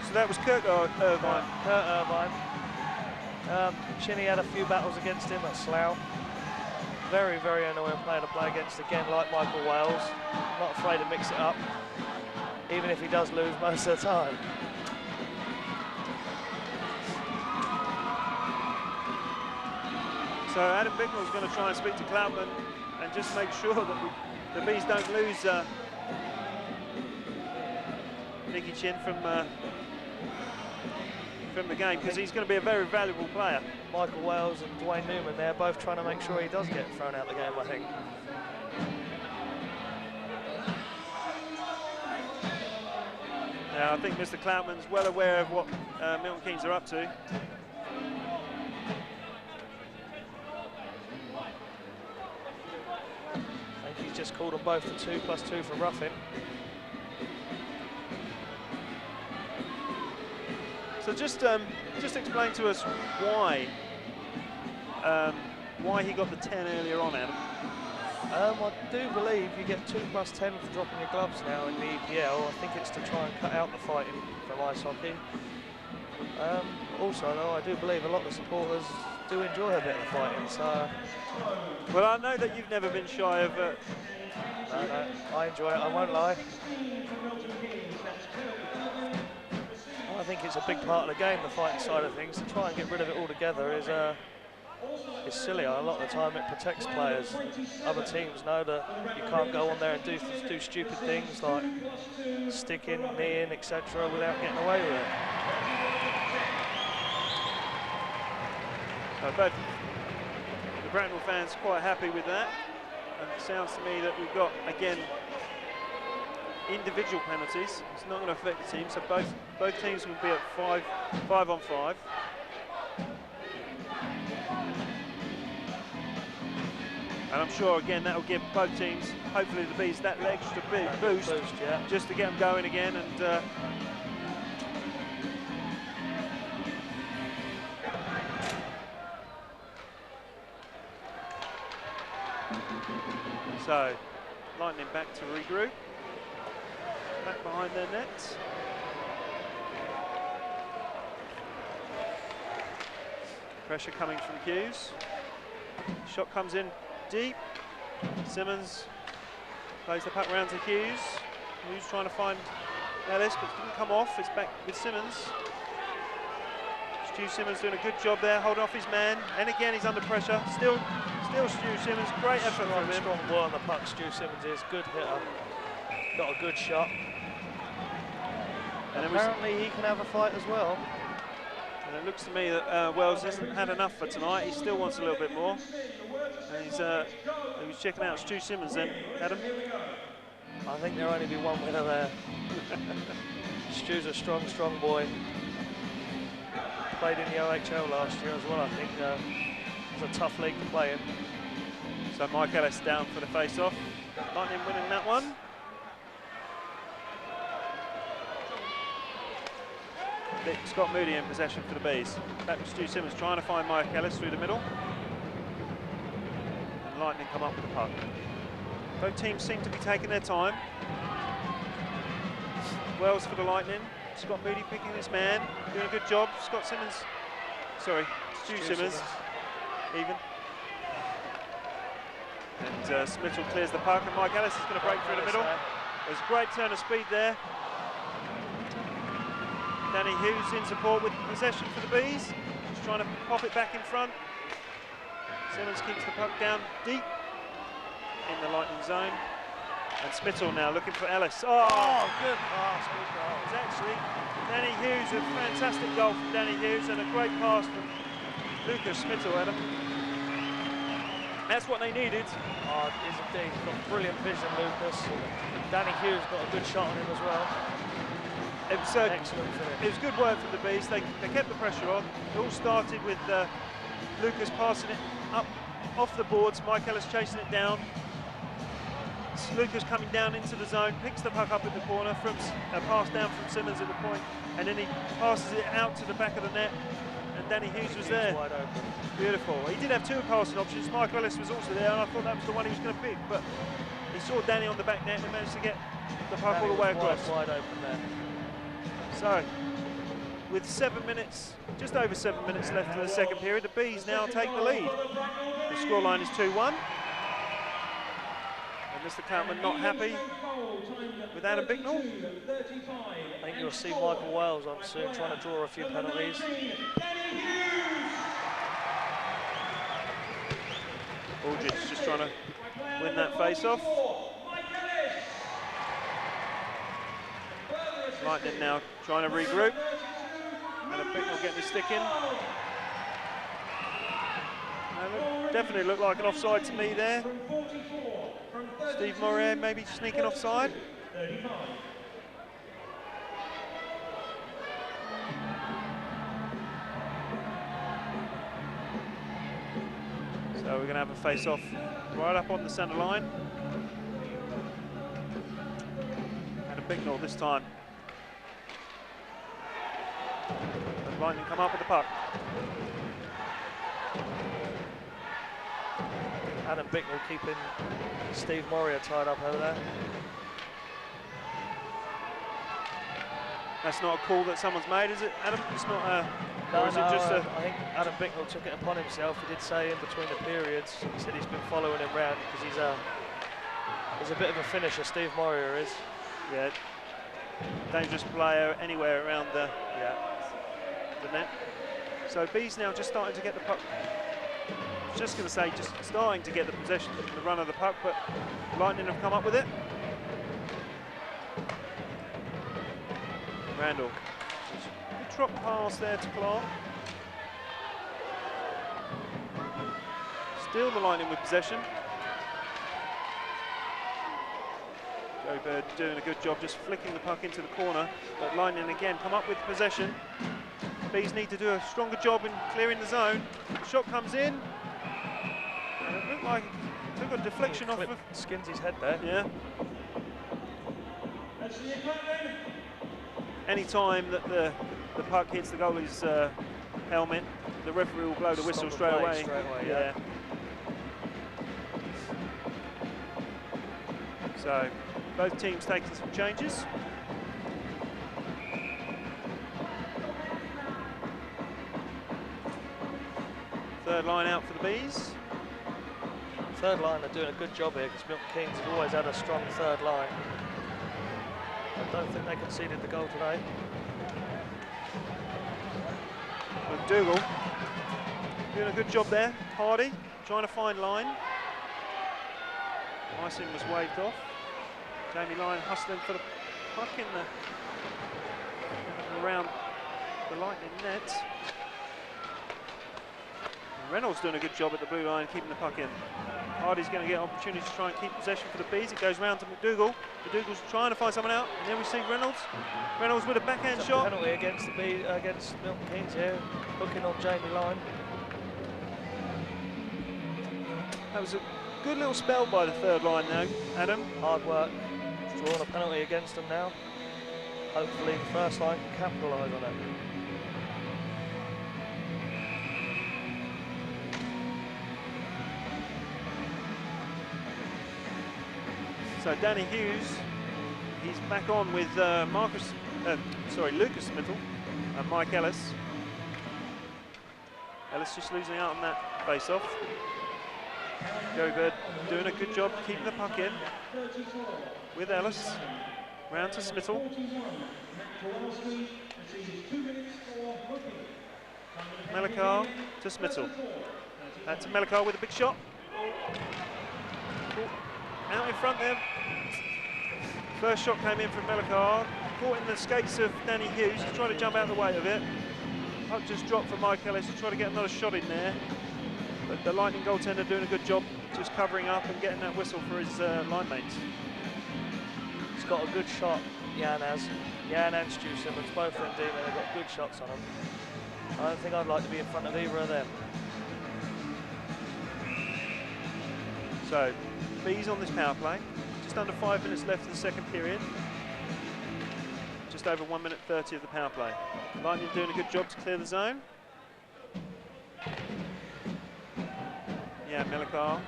So that was Kurt Irvine. Kurt Irvine. Chinny had a few battles against him at Slough. Very, very annoying player to play against, again, like Michael Wales. Not afraid to mix it up, even if he does lose most of the time. So Adam Bicknell's going to try and speak to Cloutman and just make sure that the Bees don't lose Nicky Chin from the game, because he's going to be a very valuable player. Michael Wales and Dwayne Newman, they're both trying to make sure he does get thrown out the game, I think. Yeah, I think Mr. Cloutman's well aware of what Milton Keynes are up to. I think he's just called them both for 2+2 for roughing. So just explain to us why he got the 10 earlier on, Adam. I do believe you get 2+10 for dropping your gloves now in the EPL. I think it's to try and cut out the fighting from ice hockey. Also, though, I do believe a lot of the supporters do enjoy a bit of fighting. So, well, I know that you've never been shy of. No, I enjoy it. I won't lie. I think it's a big part of the game, the fighting side of things. To try and get rid of it altogether is silly. A lot of the time it protects players. Other teams know that you can't go on there and do stupid things like sticking, kneeing, etc. without getting away with it. Both the Bracknell fans quite happy with that. And it sounds to me that we've got, again, individual penalties. It's not going to affect the team, so both teams will be at 5 on 5. And I'm sure, again, that will give both teams, hopefully the Bees, that extra big boost, yeah, just to get them going again. And so, Lightning back to regroup. Back behind their net. Pressure coming from Hughes. Shot comes in deep. Simmons plays the puck round to Hughes. Hughes trying to find Ellis, but didn't come off. It's back with Simmons. Stu Simmons doing a good job there, holding off his man. And again, he's under pressure. Still Stu Simmons. Great effort from him. Strong ball on the puck. Stu Simmons is good hitter. Got a good shot. And apparently he can have a fight as well. And it looks to me that Wells hasn't had enough for tonight. He still wants a little bit more. And he was checking out Stu Simmons then, Adam. I think there'll only be one winner there. Stu's a strong boy. Played in the EPIHL last year as well, I think. It was a tough league to play in. So Mike Ellis down for the face-off. Lightning winning that one. Scott Moody in possession for the Bees. Back with Stu Simmons trying to find Mike Ellis through the middle. And Lightning come up with the puck. Both teams seem to be taking their time. Wells for the Lightning. Scott Moody picking his man, doing a good job. Stu Simmons, even. And Smittle clears the puck, and Mike Ellis is going to break through the middle. There's a great turn of speed there. Danny Hughes in support with possession for the Bees. Just trying to pop it back in front. Simmons keeps the puck down deep in the Lightning zone. And Smittle now looking for Ellis. Oh, good pass, good goal. It's actually Danny Hughes, a fantastic goal from Danny Hughes, and a great pass from Lucas Smittle, Adam. That's what they needed. Oh, it is indeed. He's got brilliant vision, Lucas. Danny Hughes got a good shot on him as well. It was, excellent finish. It was good work from the Bees. They kept the pressure on. It all started with Lucas passing it up off the boards, Mike Ellis chasing it down. Lucas coming down into the zone, picks the puck up at the corner, from a pass down from Simmons at the point, and then he passes it out to the back of the net, and Danny Hughes was there. Wide open. Beautiful. He did have two passing options. Mike Ellis was also there, and I thought that was the one he was going to pick, but he saw Danny on the back net and managed to get the puck all the way across. Wide open there. So, with 7 minutes, just over 7 minutes left in the second period, the Bees now take the lead. The scoreline is 2-1. And Mr. Cloutman not happy with Adam Bicknell. I think you'll see Michael Wales on soon, trying to draw a few penalties. Aldridge just trying to win that face-off. Lightning now trying to regroup. And Bicknell getting his stick in. Definitely looked like an offside to me there. Steve Mourier maybe sneaking offside. So we're going to have a face-off right up on the centre line. And a Bicknell this time. And Lightning come up with the puck. Adam Bicknell keeping Steve Mourier tied up over there. That's not a call that someone's made, is it, Adam? It's not a... No, or is it just a... I think Adam Bicknell took it upon himself. He did say in between the periods, he said he's been following him round because he's a bit of a finisher, Steve Mourier is. Yeah, dangerous player anywhere around the net. So Bees now just starting to get the puck. I was just going to say, just starting to get the possession, the run of the puck, but Lightning have come up with it. Randall. Good drop pass there to Clark. Still the Lightning with possession. Joe Bird doing a good job just flicking the puck into the corner, but Lightning again come up with possession. Bees need to do a stronger job in clearing the zone. The shot comes in, and it looked like it took a deflection off of... Skins his head there. Yeah. Any time that the puck hits the goalie's helmet, the referee will blow the whistle straight away. Yeah. So both teams taking some changes. Third line out for the Bees. Third line are doing a good job here because Milton Keynes have always had a strong third line. I don't think they conceded the goal today. McDougall doing a good job there. Hardy trying to find line. Icing was waved off. Jamie Lyon hustling for the puck in the around the Lightning net. And Reynolds doing a good job at the blue line, keeping the puck in. Hardy's going to get an opportunity to try and keep possession for the Bees. It goes round to McDougall. McDougall's trying to find someone out, and then we see Reynolds. Reynolds with a backhand shot. Penalty against the against Milton Keynes here, hooking on Jamie Line. That was a good little spell by the third line now, Adam. Hard work. Drawn a penalty against them now. Hopefully the first line can capitalise on it. So Danny Hughes, he's back on with Lucas Smittle and Mike Ellis. Ellis just losing out on that face-off. Joey Bird doing a good job keeping the puck in with Ellis. Round to Smittle. Melikar to Smittle. That's Melikar with a big shot. Out in front there. First shot came in from Melikar. Caught in the skates of Danny Hughes. He's trying to jump out of the way of it. Puck just dropped for Mike Ellis to try to get another shot in there. But the Lightning goaltender doing a good job just covering up and getting that whistle for his line mates. He's got a good shot, Jan has. Jan and Stu Simmons, both of them do, they've got good shots on them. I don't think I'd like to be in front of either of them. So, Bees on this power play. Just under 5 minutes left in the second period. Just over 1 minute 30 of the power play. Lightning doing a good job to clear the zone. Yeah, Melikar.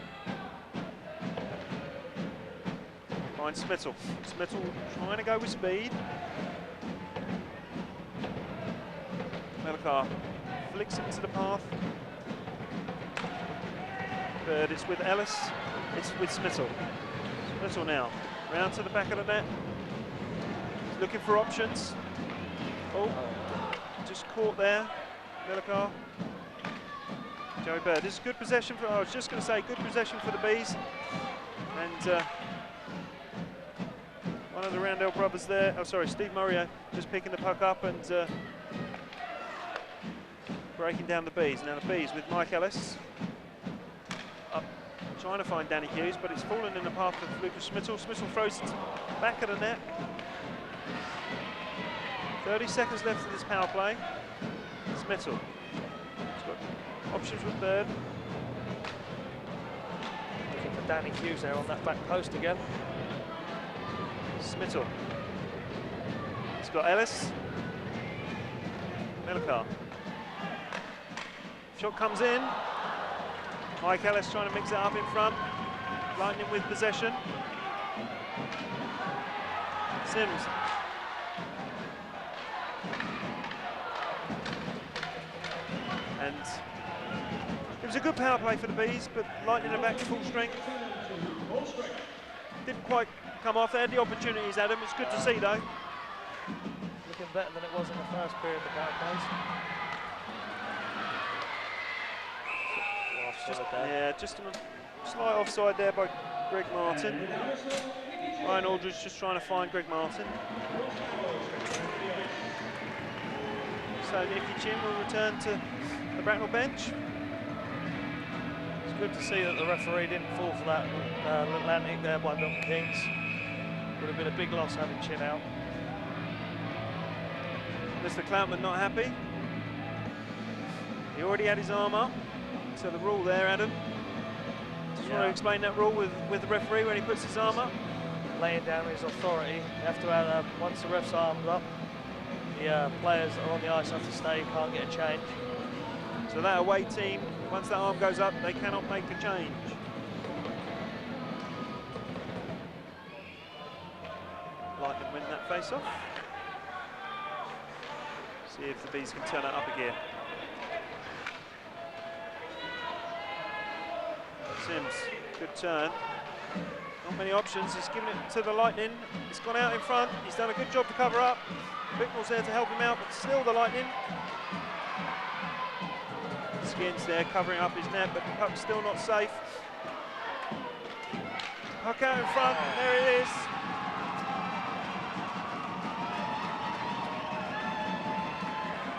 Finds Smittle. Smittle trying to go with speed. Melikar flicks it into the path. Bird, it's with Ellis. It's with Smittle. Smittle now. Round to the back of the net. He's looking for options. Oh, just caught there. Melikar. Joey Bird. This is good possession for, I was just going to say, good possession for the Bees. And one of the Roundell brothers there, Steve Murray just picking the puck up and breaking down the Bees. Now the Bees with Mike Ellis. Up, trying to find Danny Hughes, but it's fallen in the path of Lucas Smittle. Smittle throws it back at the net. 30 seconds left of this power play. Smittle. Options with Bird. Looking for Danny Hughes there on that back post again. Smittle. He's got Ellis. Melikar. Shot comes in. Mike Ellis trying to mix it up in front. Lightning with possession. Sims. And it was a good power play for the Bees, but Lightning are back to full strength. Didn't quite come off. They had the opportunities, Adam. It's good to see, though. Looking better than it was in the first period, the power plays. Just a slight offside there by Greg Martin. Ryan Aldridge just trying to find Greg Martin. So Nicky Chin will return to the Bracknell bench. It's good to see that the referee didn't fall for that landing there by Milton Keynes. Would have been a big loss having Chin out. Mr. Cloutman not happy. He already had his arm up. So the rule there, Adam. Just want to explain that rule with the referee when he puts his arm up. Laying down his authority. You have to have, once the ref's arm's up, the players that are on the ice have to stay, can't get a change. So that away team, once that arm goes up, they cannot make a change. Lightning win that face-off. See if the Bees can turn it up again. Sims, good turn. Not many options, he's given it to the Lightning. He's gone out in front, he's done a good job to cover up. Bicknell's there to help him out, but still the Lightning. Skins there covering up his net, but the puck's still not safe. Puck out in front, there it is.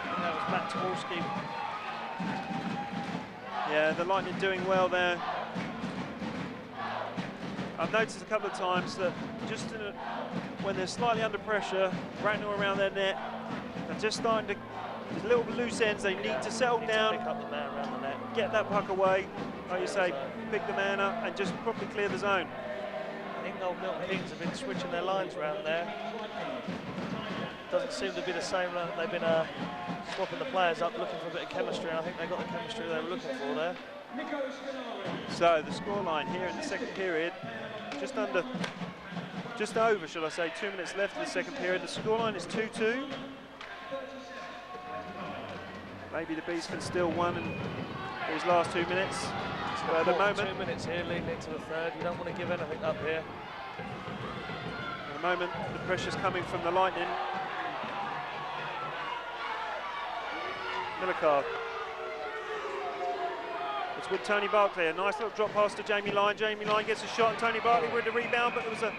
And that was Matt Tawalski. Yeah, the Lightning doing well there. I've noticed a couple of times that just when they're slightly under pressure, Bracknell around their net, they're just starting to, there's little loose ends, they need to settle down, pick up the man around the net, get that puck away, like you say, pick the man up and just properly clear the zone. I think old Milton Keynes have been switching their lines around there. Doesn't seem to be the same. They've been swapping the players up, looking for a bit of chemistry, and I think they got the chemistry they were looking for there. So the scoreline here in the second period, just over, should I say, 2 minutes left in the second period. The scoreline is 2-2. Maybe the Bees can still win in these last 2 minutes. So at the moment, 2 minutes here leading into the third. You don't want to give anything up here. At the moment, the pressure's coming from the Lightning. Millicard. It's with Tony Barkley. A nice little drop pass to Jamie Lyon. Jamie Lyon gets a shot, and Tony Barkley with the rebound, but there was a...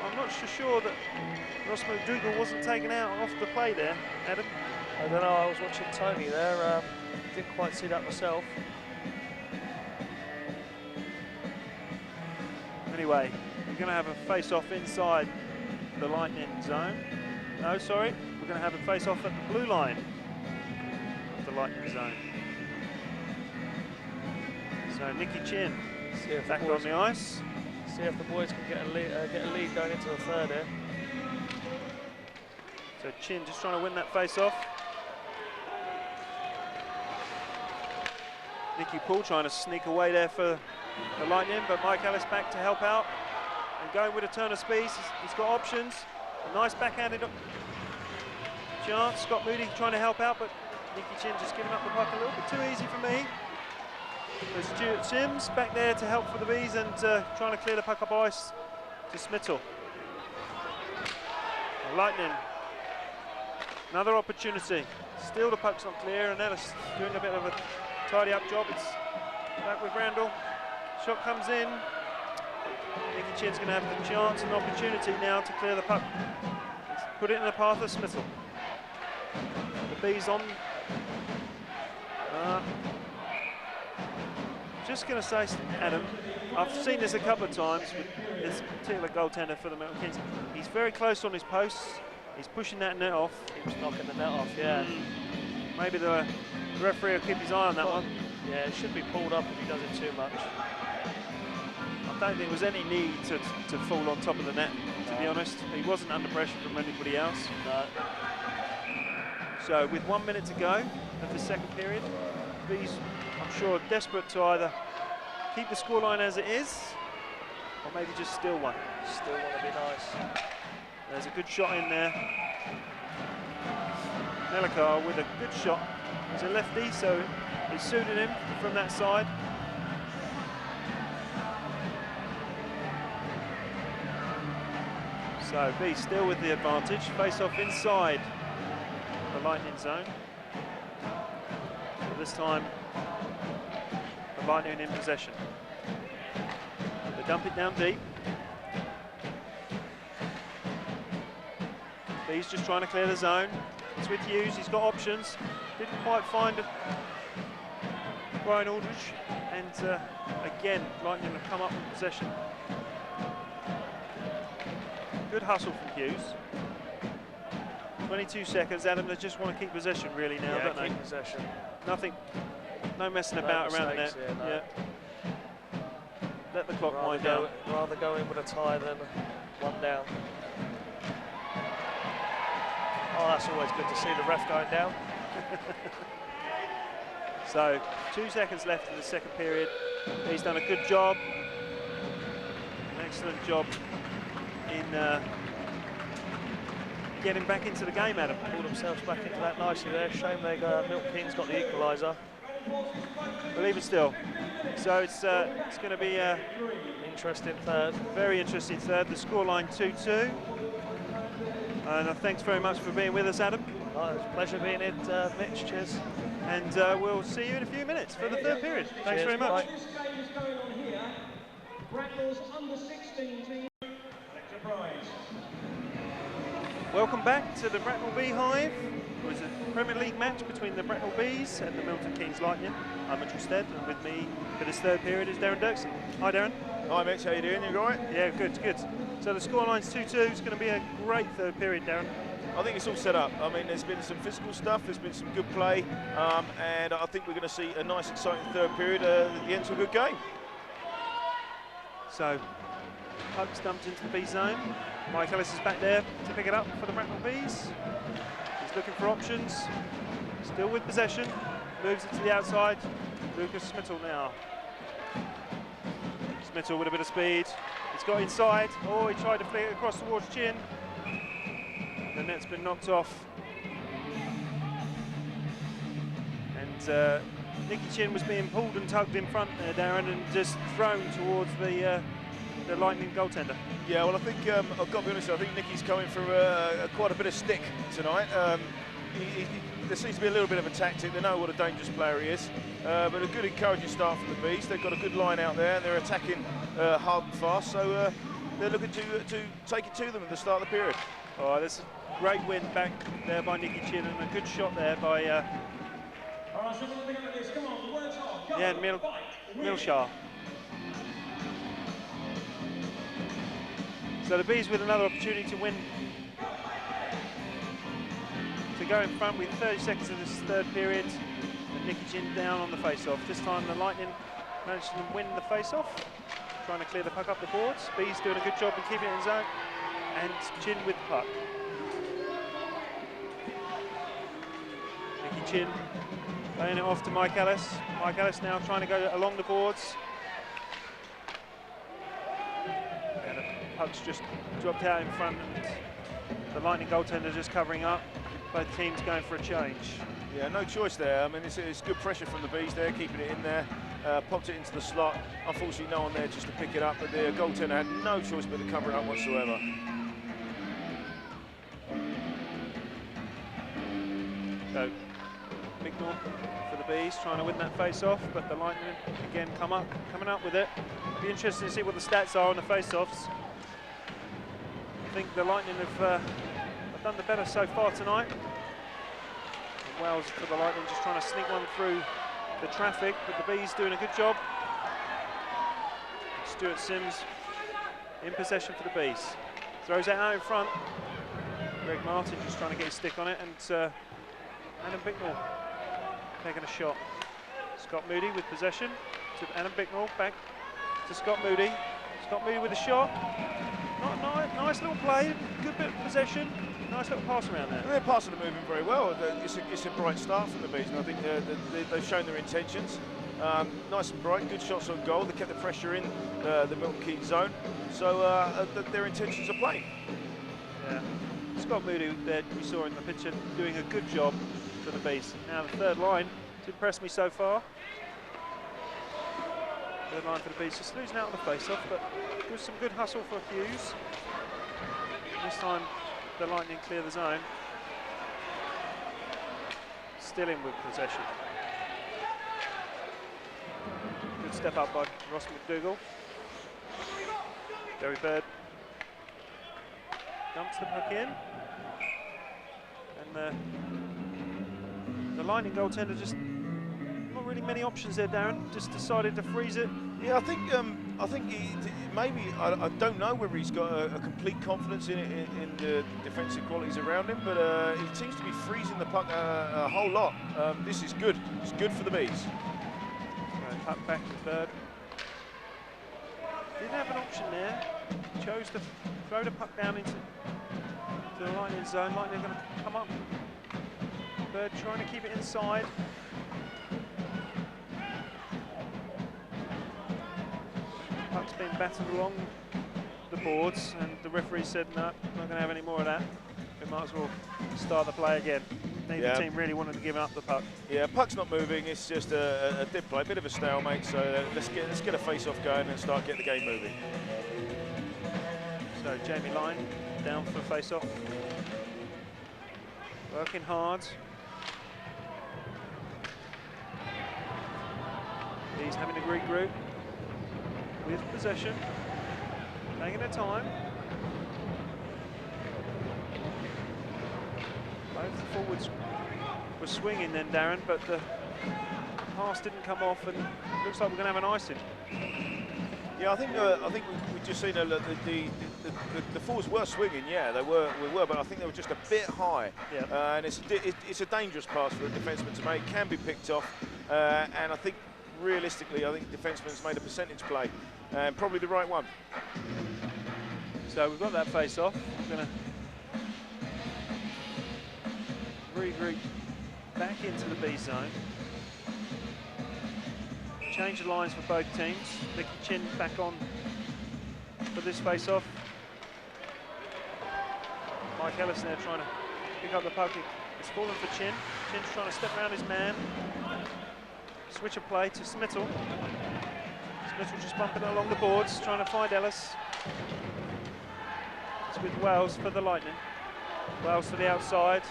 I'm not sure that Ross McDougall wasn't taken out off the play there, Adam. I don't know, I was watching Tony there. Didn't quite see that myself. Anyway, we're going to have a face-off inside the Lightning zone. No, sorry, we're going to have a face-off at the blue line of the Lightning zone. So Nicky Chin back on the ice. See if the boys can get a lead going into the third here. So Chin just trying to win that face-off. Nicky Poole trying to sneak away there for the Lightning, but Mike Ellis back to help out. And going with a turn of speed, he's got options. A nice backhanded chance. Scott Moody trying to help out, but Nicky Chin just giving up the puck a little bit too easy for me. There's Stuart Sims back there to help for the Bees and trying to clear the puck up ice to Smittle. The Lightning, another opportunity. Still the puck's not clear, and Ellis doing a bit of a tidy up job. It's back with Randall. Shot comes in. Nicky Chin's going to have the chance and opportunity now to clear the puck. Put it in the path of Smithell. The Bees on. Just going to say, Adam, I've seen this a couple of times with this particular goaltender for the Milton Keynes. He's very close on his posts. He's pushing that net off. Keeps knocking the net off, yeah. Maybe the referee will keep his eye on that one. Yeah, it should be pulled up if he does it too much. I don't think there was any need to fall on top of the net, to be honest. He wasn't under pressure from anybody else. No. So with 1 minute to go of the second period, Bees, I'm sure, desperate to either keep the scoreline as it is, or maybe just steal one. Still want to be nice. There's a good shot in there. Melakar with a good shot. He's a lefty, so it suited him from that side. So B still with the advantage. Face off inside the Lightning zone. So this time the Lightning in possession. They dump it down deep. B's just trying to clear the zone. It's with Hughes, he's got options. Didn't quite find Brian Aldridge. And again, Lightning have come up with possession. Good hustle from Hughes. 22 seconds, Adam, they just want to keep possession really now, don't they? Possession. Nothing, no messing about around the net. Here, no. Yeah. Let the clock wind down. Rather go in with a tie than one down. Oh, that's always good to see the ref going down. So, 2 seconds left in the second period. He's done a good job. An excellent job in getting back into the game, Adam. Pulled themselves back into that nicely there. Shame they Milton Keynes got the equaliser. Believe it still. So it's going to be Interesting third. Very interesting third. The scoreline 2-2. And thanks very much for being with us, Adam. Oh, it was a pleasure being in, Mitch. Cheers. And we'll see you in a few minutes for the third period. Thanks very much. This game is going on here. Bracknell's under-16 team. Prize. Welcome back to the Bracknell Beehive. It was a Premier League match between the Bracknell Bees and the Milton Keynes Lightning. I'm Mitchell Stead, and with me for this third period is Darren Dirksen. Hi, Darren. Hi, Mitch. How you doing? You all right? Yeah, good, good. So the scoreline's 2-2. It's going to be a great third period, Darren. I think it's all set up. I mean, there's been some physical stuff, there's been some good play, and I think we're going to see a nice, exciting third period at the end to a good game. So, puck's dumped into the B zone. Mike Ellis is back there to pick it up for the Bracknell Bees. He's looking for options. Still with possession. Moves it to the outside. Lucas Smittle now. Smittle with a bit of speed. He's got inside. Oh, he tried to flick it across towards Chin. The net's been knocked off. And Nicky Chin was being pulled and tugged in front there, Darren, and just thrown towards the Lightning goaltender. Yeah, well, I think, I've got to be honest, I think Nicky's coming for quite a bit of stick tonight. There seems to be a little bit of a tactic. They know what a dangerous player he is. But a good encouraging start from the Bees. They've got a good line out there, and they're attacking hard and fast. So they're looking to take it to them at the start of the period. Oh, there's a great win back there by Nicky Chin, and a good shot there by Milshar. So the Bees with another opportunity to win, to go in front with 30 seconds of this third period. And Nicky Chin down on the face-off. This time the Lightning managed to win the face-off, trying to clear the puck up the boards. Bees doing a good job in keeping it in zone, and Chin with the puck. Nicky Chin laying it off to Mike Ellis. Mike Ellis now trying to go along the boards. And the puck's just dropped out in front, and the Lightning goaltender just covering up. Both teams going for a change. Yeah, no choice there. I mean, it's good pressure from the Bees there, keeping it in there. Popped it into the slot. Unfortunately, no one there just to pick it up, but the goaltender had no choice but to cover it up whatsoever. So, Bicknell for the Bees, trying to win that face-off, but the Lightning again coming up with it. Be interesting to see what the stats are on the face-offs. I think the Lightning have done the better so far tonight. And Wells for the Lightning just trying to sneak one through the traffic, but the Bees doing a good job. Stuart Sims in possession for the Bees. Throws it out in front. Greg Martin just trying to get his stick on it, and Adam Bicknell taking a shot. Scott Moody with possession to Adam Bicknell, back to Scott Moody. Scott Moody with a shot. Nice little play, good bit of possession. Nice little pass around there. Their passes are moving very well. It's a bright start from the Bees, and I think they've shown their intentions. Nice and bright, good shots on goal. They kept the pressure in the Milton Keynes zone, so their intentions are plain. Yeah. Scott Moody, there we saw in the picture, doing a good job for the Bees. Now the third line to impress me so far. Third line for the Bees, just losing out on the face-off, but with some good hustle for Hughes. This time the Lightning clear the zone. Still in with possession. Good step up by Ross McDougall. Jerry Bird dumps the puck in. And the Lightning goaltender just not really many options there, Darren. Just decided to freeze it. Yeah, I think maybe I don't know whether he's got a complete confidence in the defensive qualities around him, but he seems to be freezing the puck a whole lot. This is good. It's good for the Bees. Puck back to Bird. Didn't have an option there. Chose to throw the puck down into the Lightning zone. Lightning going to come up. Bird trying to keep it inside. Puck's been battered along the boards, and the referee said, no, not going to have any more of that. We might as well start the play again. Neither team really wanted to give up the puck. Yeah, puck's not moving. It's just a dead play, a bit of a stalemate. So let's get a face-off going and start getting the game moving. So Jamie Lyne down for face-off. Working hard. He's having a regroup with possession, taking their time. was swinging then, Darren, but the pass didn't come off, and looks like we're going to have an icing. Yeah, I think we just seen the forwards were swinging. Yeah, we were, but I think they were just a bit high. Yeah. And it's a dangerous pass for a defenseman to make. Can be picked off, and I think realistically, I think the defenseman's made a percentage play, and probably the right one. So we've got that face off. We're going to regroup back into the B zone. Change the lines for both teams. Mickey Chin back on for this face-off. Mike Ellis there trying to pick up the puck. It's fallen for Chin. Chin's trying to step around his man. Switch of play to Smittle. Smittle just bumping along the boards, trying to find Ellis. It's with Wells for the Lightning. Wells to the outside.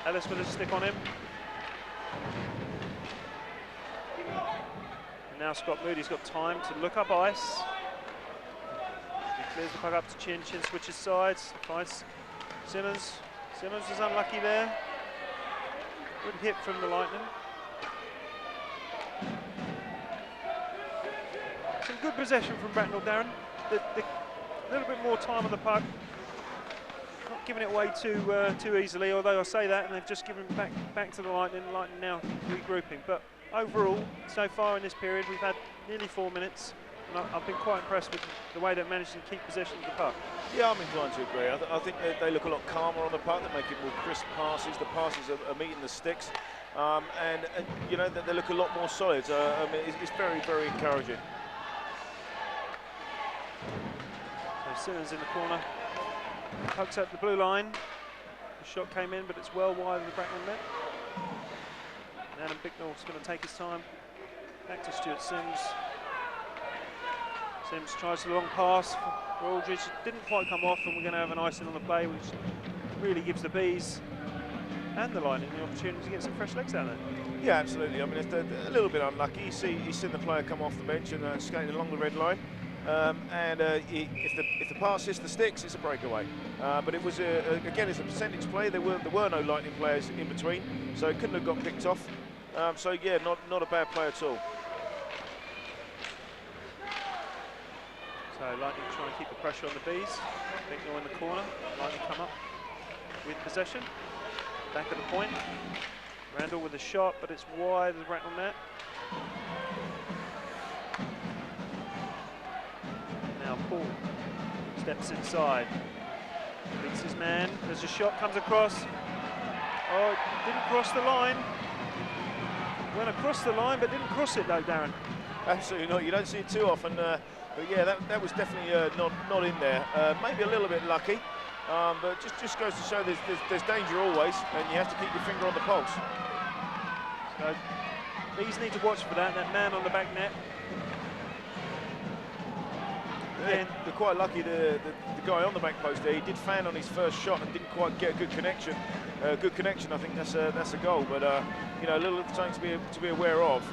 Ellis with a stick on him. Now Scott Moody's got time to look up ice. He clears the puck up to Chin. Chin switches sides, finds Simmons. Simmons is unlucky there. Good hit from the Lightning. Some good possession from Bracknell, Darren. A little bit more time on the puck. Not giving it away too easily, although I say that, and they've just given back to the Lightning. Lightning now regrouping. But overall, so far in this period, we've had nearly 4 minutes, and I've been quite impressed with the way they've managed to keep possession of the puck. Yeah, I'm inclined to agree. I think they look a lot calmer on the puck. They make it more crisp passes. The passes are meeting the sticks, and you know, they look a lot more solid. I mean, it's very, very encouraging. So Simmons in the corner, pokes out the blue line. The shot came in, but it's well wide of the Bracknell net. Adam Bicknell's going to take his time. Back to Stuart Sims. Sims tries a long pass for Aldridge. Didn't quite come off, and we're going to have an icing on the play, which really gives the Bees and the Lightning the opportunity to get some fresh legs out there. Yeah, absolutely. I mean, it's a little bit unlucky. He's seen the player come off the bench and skating along the red line. If the pass hits the sticks, it's a breakaway. But it was again, it's a percentage play. There were no Lightning players in between, so it couldn't have got picked off. So yeah, not a bad play at all. So Lightning trying to keep the pressure on the Bees. Bicknell in the corner. Lightning come up with possession. Back at the point. Randall with a shot, but it's wide of the Bracknell net. Now Paul steps inside. Beats his man. There's a shot, comes across. Oh, it didn't cross the line. Went across the line, but didn't cross it though, Darren. Absolutely not. You don't see it too often. But yeah, that was definitely not in there. Maybe a little bit lucky, but just goes to show there's danger always, and you have to keep your finger on the pulse. So Bees need to watch for that man on the back net. Yeah, they're quite lucky. The guy on the back post there, he did fan on his first shot and didn't quite get a good connection. I think that's a goal, but you know, a little something to be aware of.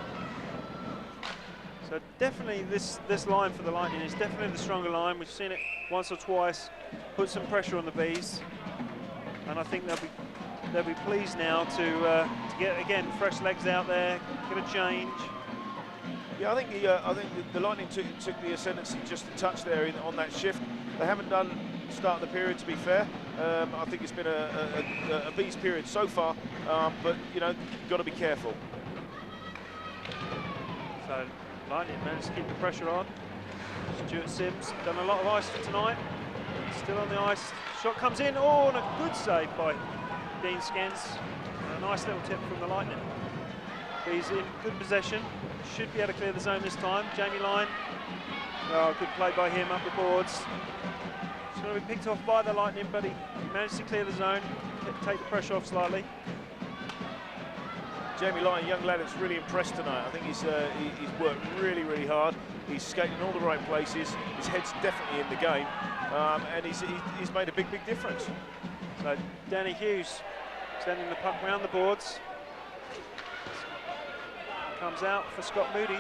So definitely this line for the Lightning is definitely the stronger line. We've seen it once or twice, put some pressure on the Bees, and I think they'll be pleased now to get again fresh legs out there, get a change. Yeah, I think the Lightning took the ascendancy just a touch there on that shift. They haven't done start of the period, to be fair. I think it's been a Bees period so far, but you know, you've got to be careful. So Lightning managed to keep the pressure on. Stuart Sims done a lot of ice for tonight. Still on the ice. Shot comes in. Oh, and a good save by Dean Skens. A nice little tip from the Lightning. He's in good possession. Should be able to clear the zone this time. Jamie Lyon. Oh, good play by him up the boards. It's going to be picked off by the Lightning, but he managed to clear the zone, take the pressure off slightly. Jamie Lyon, young lad, that's really impressed tonight. I think he's worked really, really hard. He's skating in all the right places. His head's definitely in the game, and he's made a big difference. So Danny Hughes sending the puck round the boards. Comes out for Scott Moody.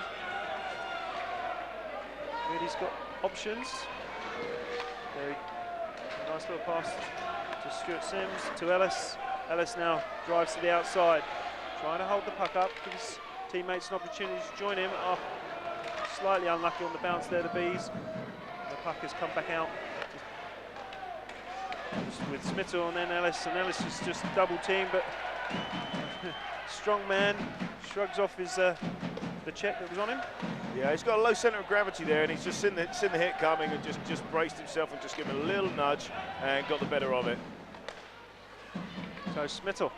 Moody's got options. Very nice little pass to Stuart Sims, to Ellis. Ellis now drives to the outside, trying to hold the puck up, give his teammates an opportunity to join him. Oh, slightly unlucky on the bounce there, the Bees. The puck has come back out with Smittle and then Ellis, and Ellis is just double teamed, but strong man shrugs off his the check that was on him. Yeah, he's got a low centre of gravity there, and he's just seen the hit coming and just braced himself and just given a little nudge and got the better of it. So Smittle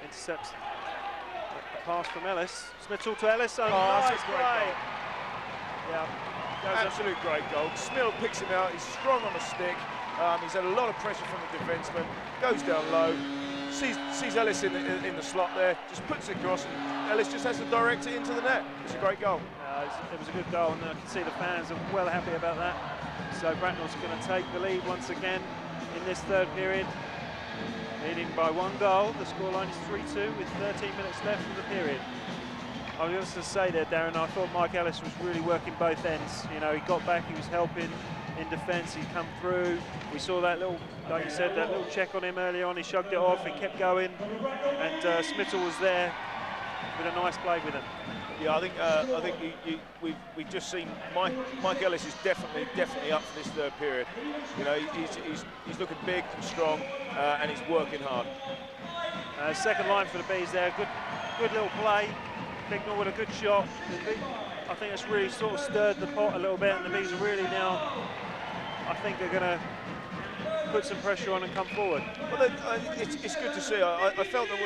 intercepts the pass from Ellis. Smittle to Ellis. Oh, that's nice a great play. goal. Yeah, Absolute great goal. Smittle picks him out. He's strong on the stick. He's had a lot of pressure from the defenseman. Goes down low. Sees Ellis in the slot there. Just puts it across, and Ellis just has to direct it into the net. It's a great goal. it was a good goal, and I can see the fans are well happy about that. So Bracknell's going to take the lead once again in this third period, leading by 1 goal. The scoreline is 3-2 with 13 minutes left in the period. I was just to say there, Darren, I thought Mike Ellis was really working both ends. You know, he got back, he was helping in defence, he'd come through. We saw that little, like you said, that little check on him early on. He shrugged it off, he kept going, and Smittle was there with a nice play with him. Yeah, I think we've just seen Mike Ellis is definitely up for this third period. You know, he's looking big and strong, and he's working hard. Second line for the Bees there, good little play. Bracknell with a good shot. I think it's really sort of stirred the pot a little bit, and the Bees are really now, I think they're going to put some pressure on and come forward. Well, it's good to see. I felt that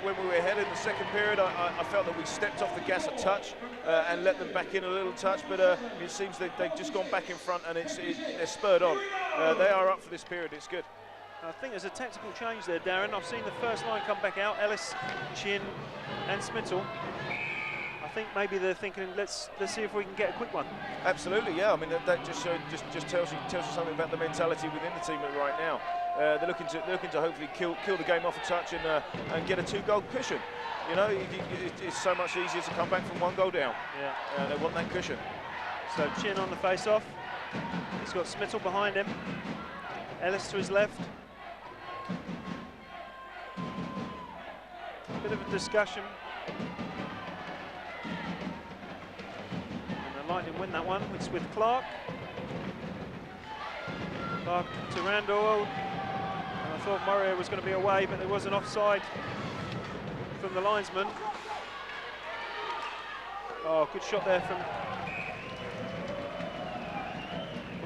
when we were ahead in the second period, I felt that we stepped off the gas a touch and let them back in a little touch, but it seems that they've just gone back in front, and they're spurred on. They are up for this period. It's good. I think there's a tactical change there, Darren. I've seen the first line come back out, Ellis, Chin and Smittle. I think maybe they're thinking, let's see if we can get a quick one. Absolutely, yeah. I mean, that just tells you something about the mentality within the team right now. They're looking to hopefully kill the game off a touch and get a 2-goal cushion. You know, it's so much easier to come back from 1 goal down. Yeah. They want that cushion. So Chin on the face-off. He's got Smittle behind him. Ellis to his left. Bit of a discussion. And the Lightning win that one. It's with Clark. Clark to Randall. And I thought Murray was going to be away, but there was an offside from the linesman. Oh, good shot there from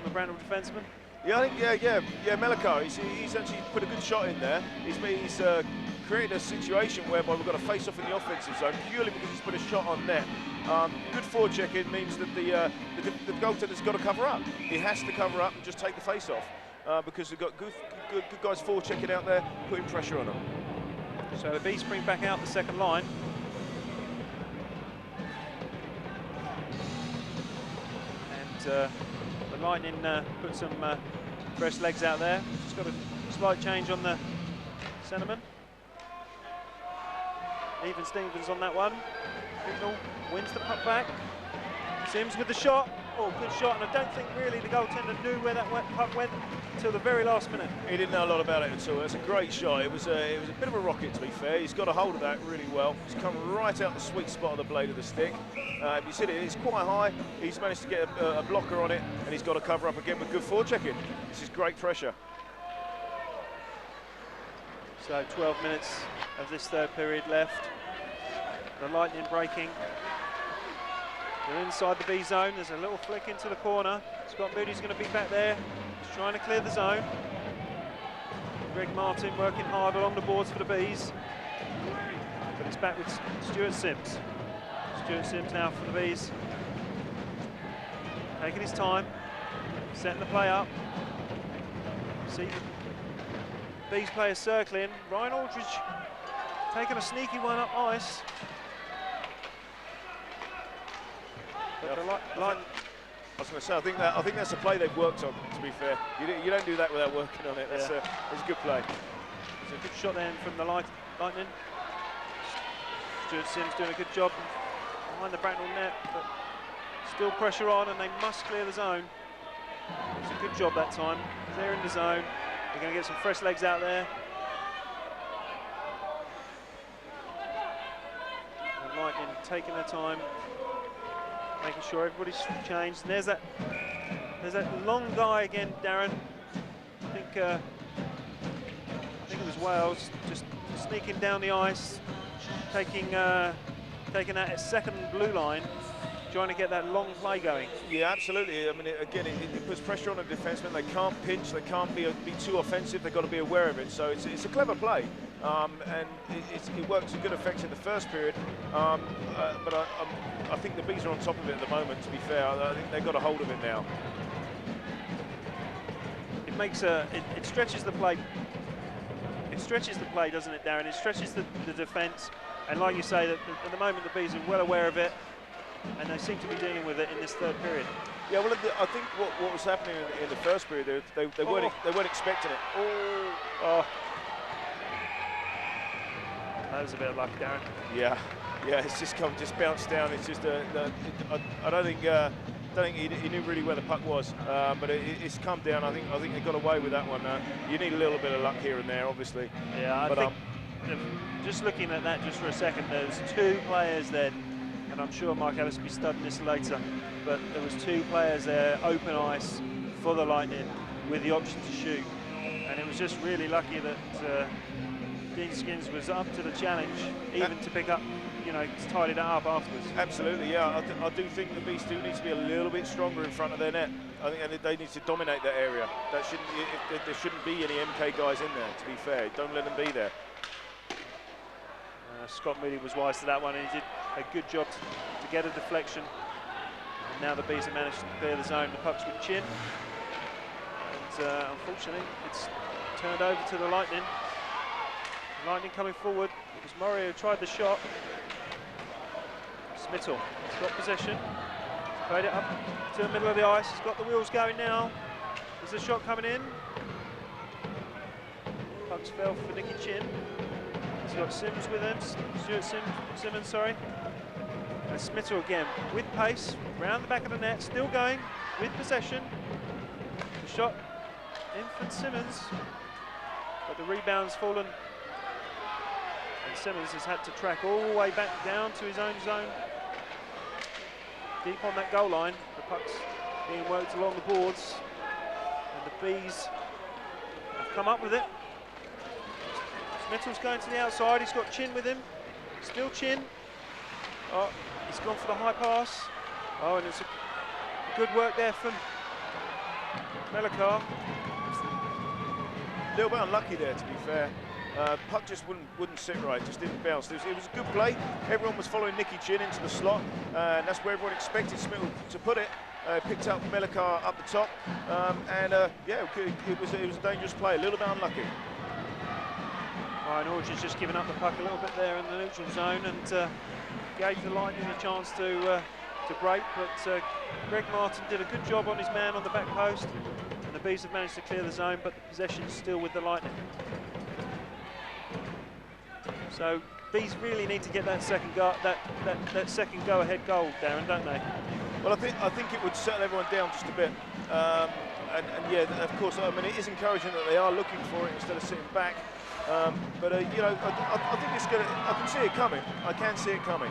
the Bracknell defenseman. Yeah, I think Meliko, he's actually put a good shot in there. He's created a situation whereby we've got a face-off in the offensive zone purely because he's put a shot on net. Good forechecking means that the goaltender's got to cover up. He has to cover up and just take the face-off because we've got good guys forechecking out there, putting pressure on them. So the Bees bring back out the second line. And the Lightning put some fresh legs out there. Just got a slight change on the centreman. Even Stevens on that one. Bracknell wins the puck back. Sims with the shot. Oh, good shot. And I don't think really the goaltender knew where that puck went until the very last minute. He didn't know a lot about it at all. It's a great shot. It was a bit of a rocket, to be fair. He's got a hold of that really well. He's come right out the sweet spot of the blade of the stick. You see it's quite high. He's managed to get a blocker on it, and he's got to cover up again with good forechecking. This is great pressure. So 12 minutes of this third period left. The Lightning breaking. They're inside the B zone. There's a little flick into the corner. Scott Moody's going to be back there. He's trying to clear the zone. Greg Martin working hard along the boards for the Bees. But it's back with Stuart Sims. Stuart Sims now for the Bees. Taking his time. Setting the play up. See the Bees players circling. Ryan Aldridge taking a sneaky one up ice. But I was going to say, I think that's a play they've worked on. To be fair, you don't do that without working on it. That's a good play. It's a good shot then from the Lightning. Stuart Sims doing a good job behind the Bracknell net, but still pressure on, and they must clear the zone. It's a good job that time, clearing the zone. They're going to get some fresh legs out there. Lightning taking their time, making sure everybody's changed. And there's that long guy again, Darren. I think it was Wales just sneaking down the ice, taking that second blue line, trying to get that long play going. Yeah, absolutely. I mean, again, it puts pressure on the defenseman. They can't pinch, they can't be too offensive. They've got to be aware of it. So it's a clever play, and it works to good effect in the first period. But I think the Bees are on top of it at the moment. To be fair, I think they've got a hold of it now. It makes it stretches the play. It stretches the play, doesn't it, Darren? It stretches the defence, and like you say, that at the moment the Bees are well aware of it, and they seem to be dealing with it in this third period. Yeah, well, I think what was happening in the first period, they weren't expecting it. Oh, that was a bit of luck, Darren. Yeah, it's just bounced down. It's just I don't think he knew really where the puck was, but it's come down. I think they got away with that one. You need a little bit of luck here and there, obviously. Yeah, I think just looking at that just for a second, there's two players then, and I'm sure Mike Ellis will be studying this later, but there was two players there, open ice for the Lightning with the option to shoot, and it was just really lucky that Dean Skins was up to the challenge, even to pick up, tidy that up afterwards. Absolutely, yeah. I do think the Bees do need to be a little bit stronger in front of their net. I think they need to dominate that area. There shouldn't be any MK guys in there, to be fair. Don't let them be there. Scott Moody was wise to that one, and he did a good job to get a deflection. And now the Bees have managed to clear the zone. The puck's with Chin. And unfortunately, it's turned over to the Lightning. The Lightning coming forward. It was Murray who tried the shot. Smittle has got possession. He's played it up to the middle of the ice. He's got the wheels going now. There's a shot coming in. Puck's fell for Nicky Chin. He's got Sims with him, Simmons, sorry. And Smittle again with pace, round the back of the net, still going with possession. The shot in from Simmons, but the rebound's fallen. And Simmons has had to track all the way back down to his own zone. Deep on that goal line, the puck's being worked along the boards. And the Bees have come up with it. Smittle's going to the outside, he's got Chin with him. Still Chin. Oh, he's gone for the high pass. Oh, and it's a good work there from Melikar. A little bit unlucky there, to be fair. Puck just wouldn't sit right, just didn't bounce. It was a good play. Everyone was following Nicky Chin into the slot, and that's where everyone expected Smittle to put it. Picked up Melikar up the top, yeah, it was a dangerous play, a little bit unlucky. Ryan Orchard's just given up the puck a little bit there in the neutral zone, and gave the Lightning a chance to break, but Greg Martin did a good job on his man on the back post, and the Bees have managed to clear the zone, but the possession's still with the Lightning. So Bees really need to get that second second go-ahead goal, Darren, don't they? Well, I think it would settle everyone down just a bit, and yeah, of course, I mean, it is encouraging that they are looking for it instead of sitting back. But I think it's going to. I can see it coming. I can see it coming.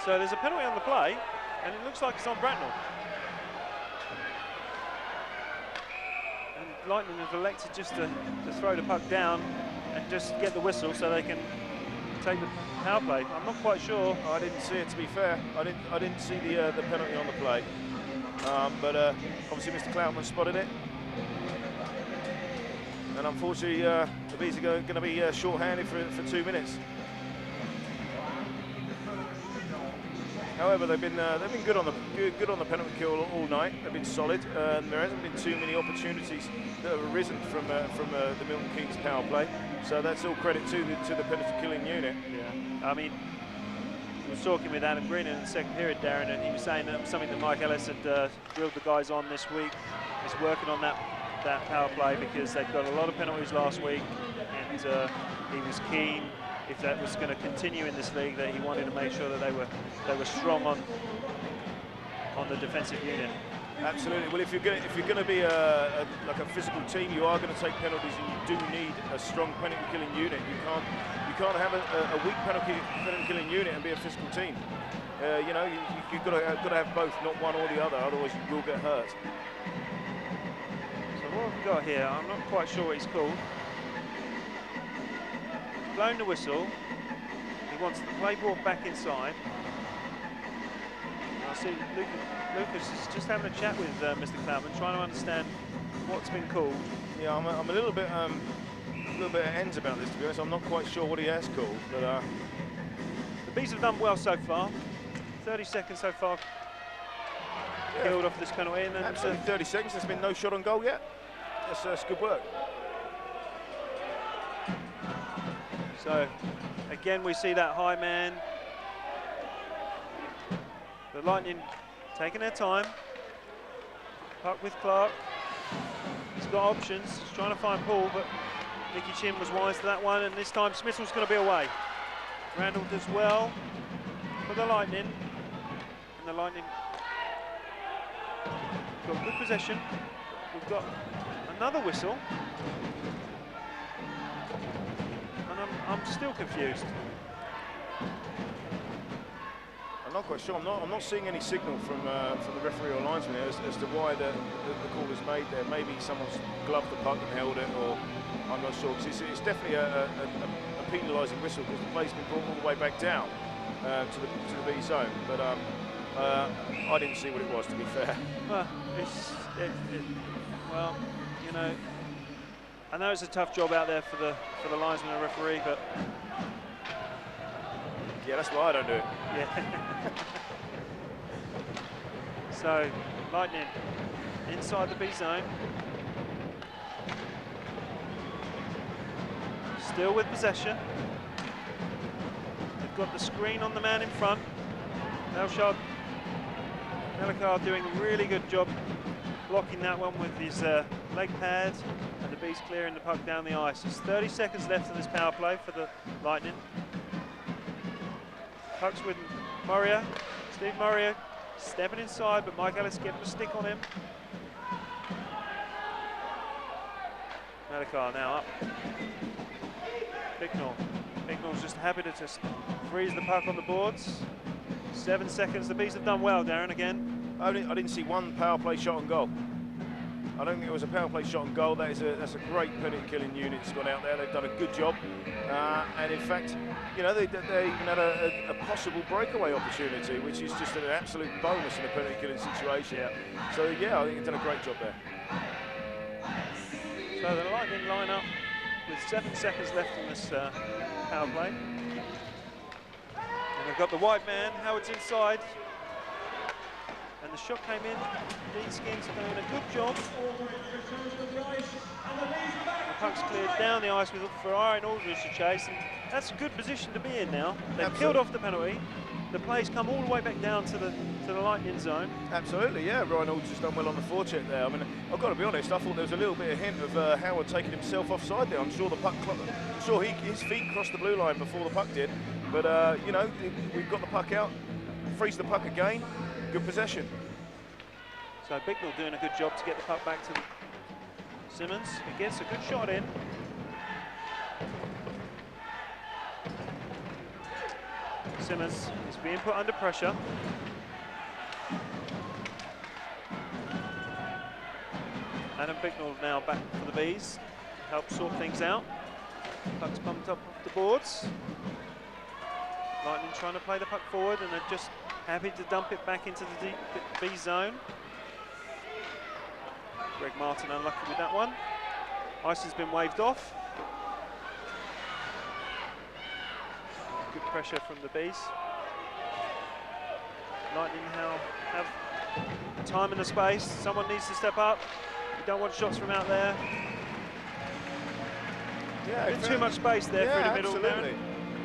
So there's a penalty on the play, and it looks like it's on Bracknell. And Lightning have elected just to throw the puck down and just get the whistle so they can take the power play. I'm not quite sure. I didn't see it, to be fair. I didn't see the penalty on the play. But obviously Mr. Cloutman spotted it. And unfortunately, the Bees are going to be short-handed for 2 minutes. However, they've been good on the penalty kill all night. They've been solid. There hasn't been too many opportunities that have arisen from the Milton Keynes power play. So that's all credit to the penalty killing unit. Yeah, I mean, I was talking with Adam Green in the second period, Darren, and he was saying that something that Mike Ellis had drilled the guys on this week is working on that power play, because they've got a lot of penalties last week, and he was keen, if that was going to continue in this league, that he wanted to make sure that they were strong on the defensive unit. Absolutely. Well, if you're going to be like a physical team, you are going to take penalties, and you do need a strong penalty killing unit. You can't have a weak penalty killing unit and be a physical team. You know, you've got to have both, not one or the other. Otherwise, you will get hurt. So what we've got here, I'm not quite sure what he's called. He's blown the whistle. He wants the play ball back inside. I see Lucas is just having a chat with Mr. Cloudman, trying to understand what's been called. Yeah, I'm a little bit at ends about this, to be honest. I'm not quite sure what he has called, but the Bees have done well so far. 30 seconds so far. Yeah, Killed off this penalty, and absolutely 30 seconds. There's been no shot on goal yet. That's good work. So again, we see that high man. The Lightning taking their time. Puck with Clark. He's got options. He's trying to find Paul, but Nicky Chin was wise to that one, and this time Smith's going to be away. Randall does well for the Lightning. And the Lightning got good possession. We've got another whistle. And I'm still confused. I'm not quite sure. I'm not seeing any signal from the referee or linesman as to why the call is made there. Maybe someone's gloved the puck and held it, or I'm not sure. Because it's definitely a penalising whistle, because the play's been brought all the way back down to the B zone. But I didn't see what it was, to be fair. Well, well, you know, I know it's a tough job out there for the linesman and referee, but yeah, that's why I don't do it. yeah. So, Lightning inside the B zone. Still with possession. They've got the screen on the man in front. Melchard Melikar doing a really good job blocking that one with his leg pad, and the Bees clearing the puck down the ice. There's 30 seconds left of this power play for the Lightning. Puck's with Murray. Steve Murray stepping inside, but Mike Ellis getting the stick on him. Melikar now up. Bicknell's just happy to just freeze the puck on the boards. 7 seconds. The Bees have done well, Darren, again. I didn't see one power play shot on goal. I don't think it was a power play shot on goal. That's a great penalty killing unit that's gone out there. They've done a good job, and in fact, you know, they even had a possible breakaway opportunity, which is just an absolute bonus in a penalty killing situation. Yeah. So yeah, I think they've done a great job there. So the Lightning line up with 7 seconds left in this power play. And they've got the white man, Howard's inside. And the shot came in. Dean Skins doing a good job. The puck's cleared down the ice for Aaron Aldridge to chase, and that's a good position to be in now. They've killed off the penalty. The play's come all the way back down to the Lightning zone. Absolutely, yeah. Ryan Aldridge has done well on the forecheck there. I mean, I've got to be honest. I thought there was a little bit of hint of Howard taking himself offside there. I'm sure his feet crossed the blue line before the puck did. But you know, we've got the puck out, freeze the puck again. Good possession. So Bicknell doing a good job to get the puck back to Simmons. He gets a good shot in. Simmons is being put under pressure. Adam Bicknell now back for the Bees. Help sort things out. Puck's pumped up off the boards. Lightning trying to play the puck forward, and they're just happy to dump it back into the deep B zone. Greg Martin unlucky with that one. Ice has been waved off. Good pressure from the Bees. Lightning now have time in the space. Someone needs to step up. You don't want shots from out there. Yeah, been too much space there through the middle. Absolutely.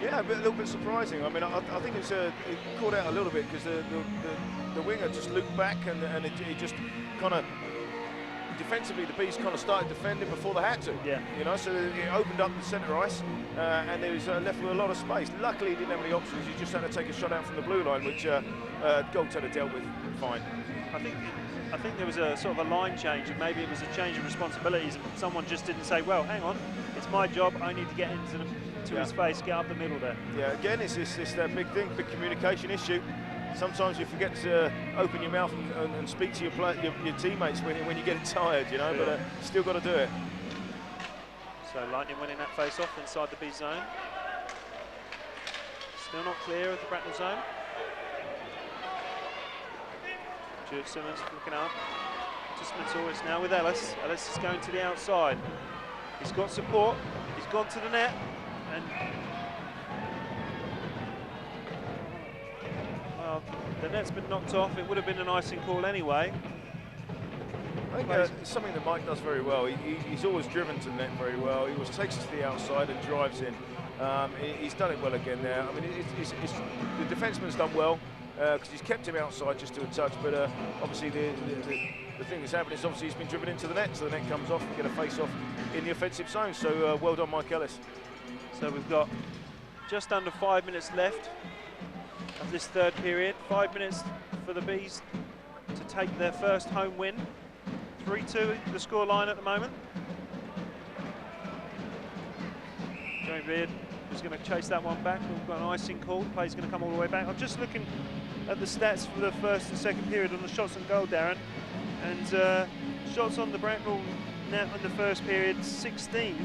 Yeah, a little bit surprising. I mean, I think it caught out a little bit because the winger just looped back, and it just kind of defensively, the Bees kind of started defending before they had to. Yeah. You know, so it opened up the centre ice, and they was left with a lot of space. Luckily, he didn't have any options. He just had to take a shot out from the blue line, which goaltender dealt with fine. I think there was a sort of a line change, and maybe it was a change of responsibilities, and someone just didn't say, well, hang on, it's my job, I need to get into his face, get up the middle there. Yeah, again, it's that big thing, big communication issue. Sometimes you forget to open your mouth and speak to your teammates when you get tired, you know, but still got to do it. So Lightning winning that face-off inside the B zone. Still not clear of the Bracknell zone. Stuart Simmons looking up to Smithall. It's now with Ellis. Ellis is going to the outside. He's got support. He's gone to the net. And well, the net's been knocked off. It would have been an icing call anyway. I think it's something that Mike does very well. He's always driven to the net very well. He always takes it to the outside and drives in. He's done it well again there. I mean, the defenseman's done well because he's kept him outside just to a touch. But obviously, the thing that's happened is obviously he's been driven into the net, so the net comes off and get a face-off in the offensive zone. So well done, Mike Ellis. So we've got just under 5 minutes left of this third period. 5 minutes for the Bees to take their first home win. 3-2 the scoreline at the moment. Joey Beard is going to chase that one back. We've got an icing call. The play's going to come all the way back. I'm just looking at the stats for the first and second period on the shots on goal, Darren. And shots on the Bracknell net in the first period, 16.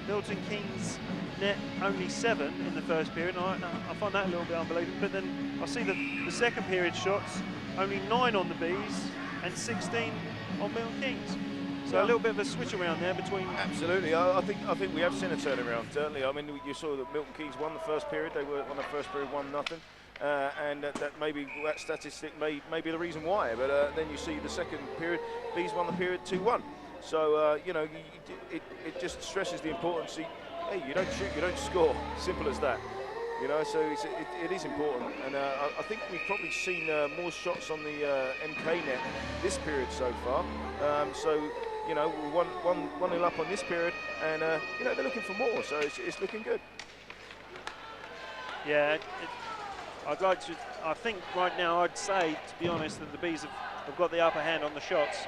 Milton Keynes net only 7 in the first period. I find that a little bit unbelievable. But then I see the second period shots, only 9 on the Bees and 16 on Milton Keynes. So a little bit of a switch around there between. Absolutely, I think we have seen a turnaround. Certainly, I mean, you saw that Milton Keynes won the first period. They were on the first period 1-0, and that statistic may be the reason why. But then you see the second period, Bees won the period 2-1. So you know, it just stresses the importance. Hey, you don't shoot, you don't score. Simple as that. You know, so it is important, and I think we've probably seen more shots on the MK net this period so far. So you know, we're 1-0 up on this period, and you know, they're looking for more. So it's looking good. Yeah, I'd like to. I think right now I'd say, to be honest, that the Bees have got the upper hand on the shots,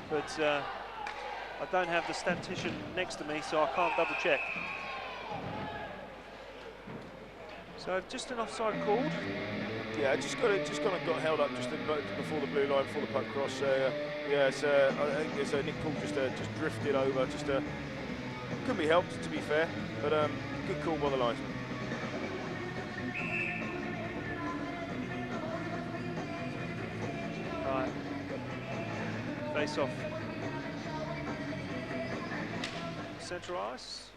but I don't have the statistician next to me, so I can't double check. So just an offside called. Yeah, just kind of got held up just before the blue line, before the puck cross. Yeah, it's, I think there's Nick Paul just drifted over. Just couldn't be helped, to be fair, but good call by the linesman. Right, face off. Central ice.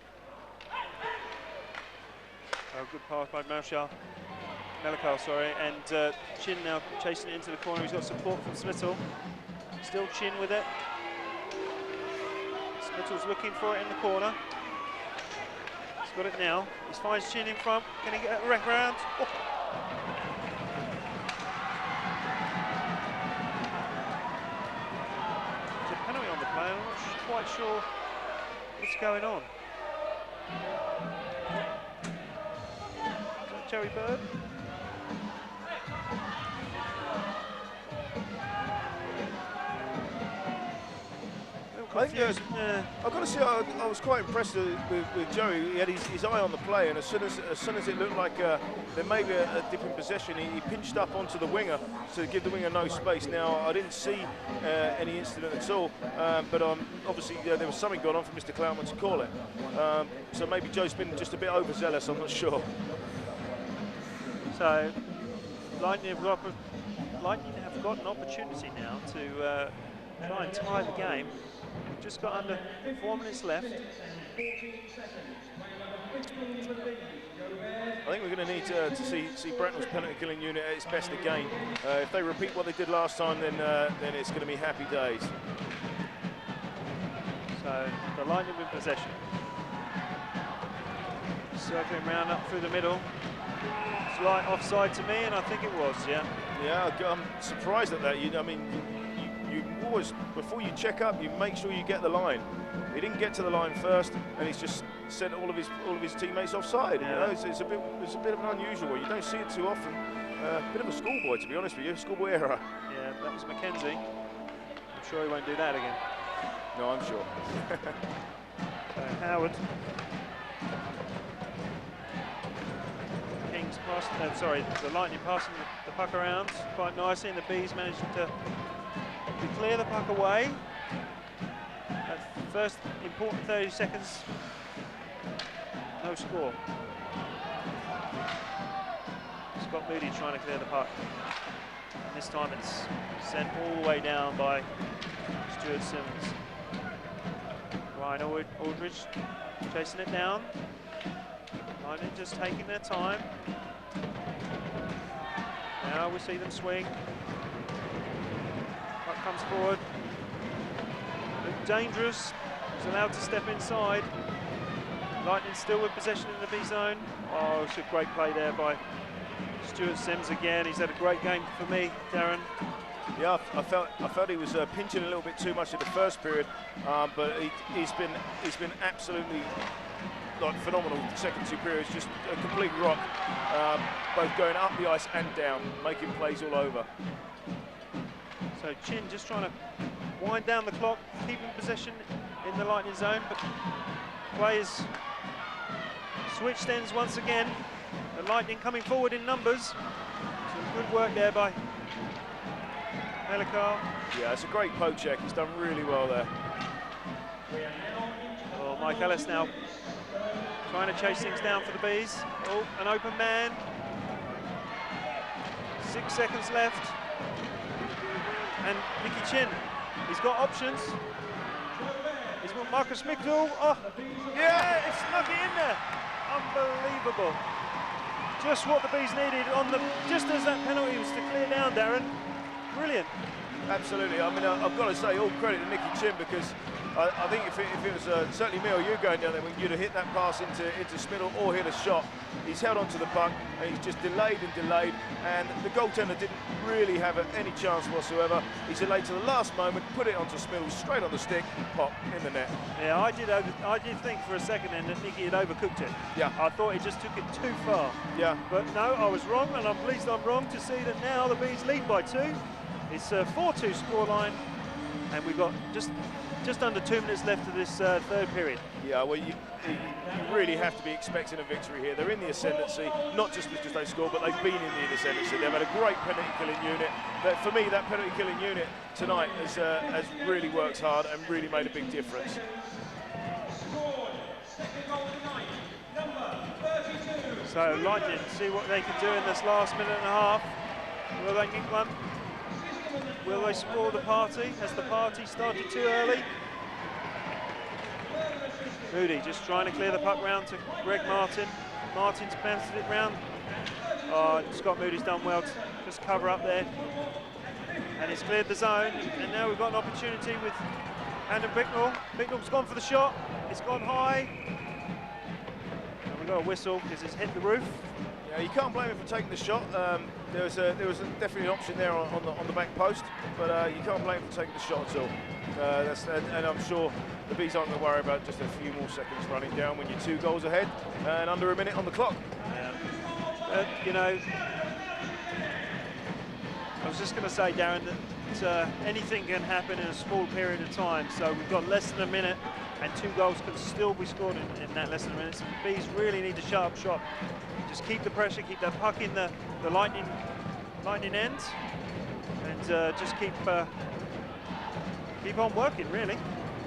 Oh, good pass by Melikal, sorry, and Chin now chasing it into the corner. He's got support from Smithall. Still Chin with it. Smithall's looking for it in the corner. He's got it now. He finds Chin in front. Can he get a wrap around? Oh. There's a penalty on the play. I'm not quite sure what's going on. Jerry Bird. I think I've got to say I was quite impressed with Joey. He had his eye on the play, and as soon as it looked like there may be a dip in possession, he pinched up onto the winger to give the winger no space. Now I didn't see any incident at all, but obviously there was something going on for Mr. Cloutman to call it. So maybe Joe's been just a bit overzealous. I'm not sure. So Lightning have got an opportunity now to try and tie the game. We've just got under 4 minutes left. I think we're going to need to see Bracknell's penalty killing unit at its best again. If they repeat what they did last time, then it's going to be happy days. So the Lightning with possession. Circling round up through the middle. Slight offside to me, and I think it was, yeah. Yeah, I'm surprised at that. I mean, you always, before you check up, you make sure you get the line. He didn't get to the line first, and he's just sent all of his teammates offside. Yeah. You know, it's a bit of an unusual one. You don't see it too often. A bit of a schoolboy, to be honest with you, schoolboy error. Yeah, that was Mackenzie. I'm sure he won't do that again. No, I'm sure. Howard. Kings passing, sorry, the Lightning passing the puck around quite nicely, and the Bees managed to clear the puck away. That first important 30 seconds, no score. Scott Moody trying to clear the puck. And this time it's sent all the way down by Stuart Simmons. Ryan Aldridge chasing it down. Lightning just taking their time. Now we see them swing. Puck comes forward. Look dangerous. He's allowed to step inside. Lightning still with possession in the B zone. Oh, it's a great play there by Stuart Sims again. He's had a great game for me, Darren. Yeah, I felt he was pinching a little bit too much in the first period, but he's been absolutely like phenomenal. The second two periods, just a complete rock, both going up the ice and down, making plays all over. So Chin just trying to wind down the clock, keeping possession in the Lightning zone, but players switched ends once again. The Lightning coming forward in numbers. Some good work there by Melikar. Yeah, it's a great poke check. He's done really well there. Oh, Mike Ellis now trying to chase things down for the Bees. Oh, an open man. 6 seconds left. And Nicky Chin, he's got options. He's got Marcus Migdal. Oh, yeah, it's snuck it in there. Unbelievable. Just what the Bees needed on the, just as that penalty was to clear down, Darren. Brilliant. Absolutely. I mean, I've got to say all credit to Nicky Chin, because I think if it was certainly me or you going down there, when you'd have hit that pass into Spittle or hit a shot, he's held onto the puck and he's just delayed, and the goaltender didn't really have any chance whatsoever. He's delayed to the last moment, put it onto Spittle, straight on the stick, pop in the net. Yeah, I did think for a second then that Nicky had overcooked it. Yeah. I thought he just took it too far. Yeah. But no, I was wrong, and I'm pleased I'm wrong to see that now the Bees lead by 2. It's a 4-2 scoreline, and we've got just under 2 minutes left of this third period. Yeah, well, you really have to be expecting a victory here. They're in the ascendancy, not just because they scored, but they've been in the ascendancy. They've had a great penalty killing unit. But for me, that penalty killing unit tonight has really worked hard and really made a big difference. So Lightning see what they can do in this last minute and a half. Will they get one? Will they spoil the party? Has the party started too early? Moody just trying to clear the puck round to Greg Martin. Martin's bounced it round. Oh, Scott Moody's done well to just cover up there. And he's cleared the zone. And now we've got an opportunity with Andrew Bicknell. Bicknell's gone for the shot. It's gone high. And we've got a whistle because it's hit the roof. Yeah, you can't blame him for taking the shot. There was definitely an option there on the back post, but you can't blame him for taking the shot at all. And I'm sure the Bees aren't going to worry about just a few more seconds running down when you're 2 goals ahead and under a minute on the clock. Yeah. You know, I was just going to say, Darren, that anything can happen in a small period of time. So we've got less than a minute, and 2 goals can still be scored in that less than a minute. So the Bees really need a sharp shot. Just keep the pressure, keep that puck in the lightning end, and just keep on working, really.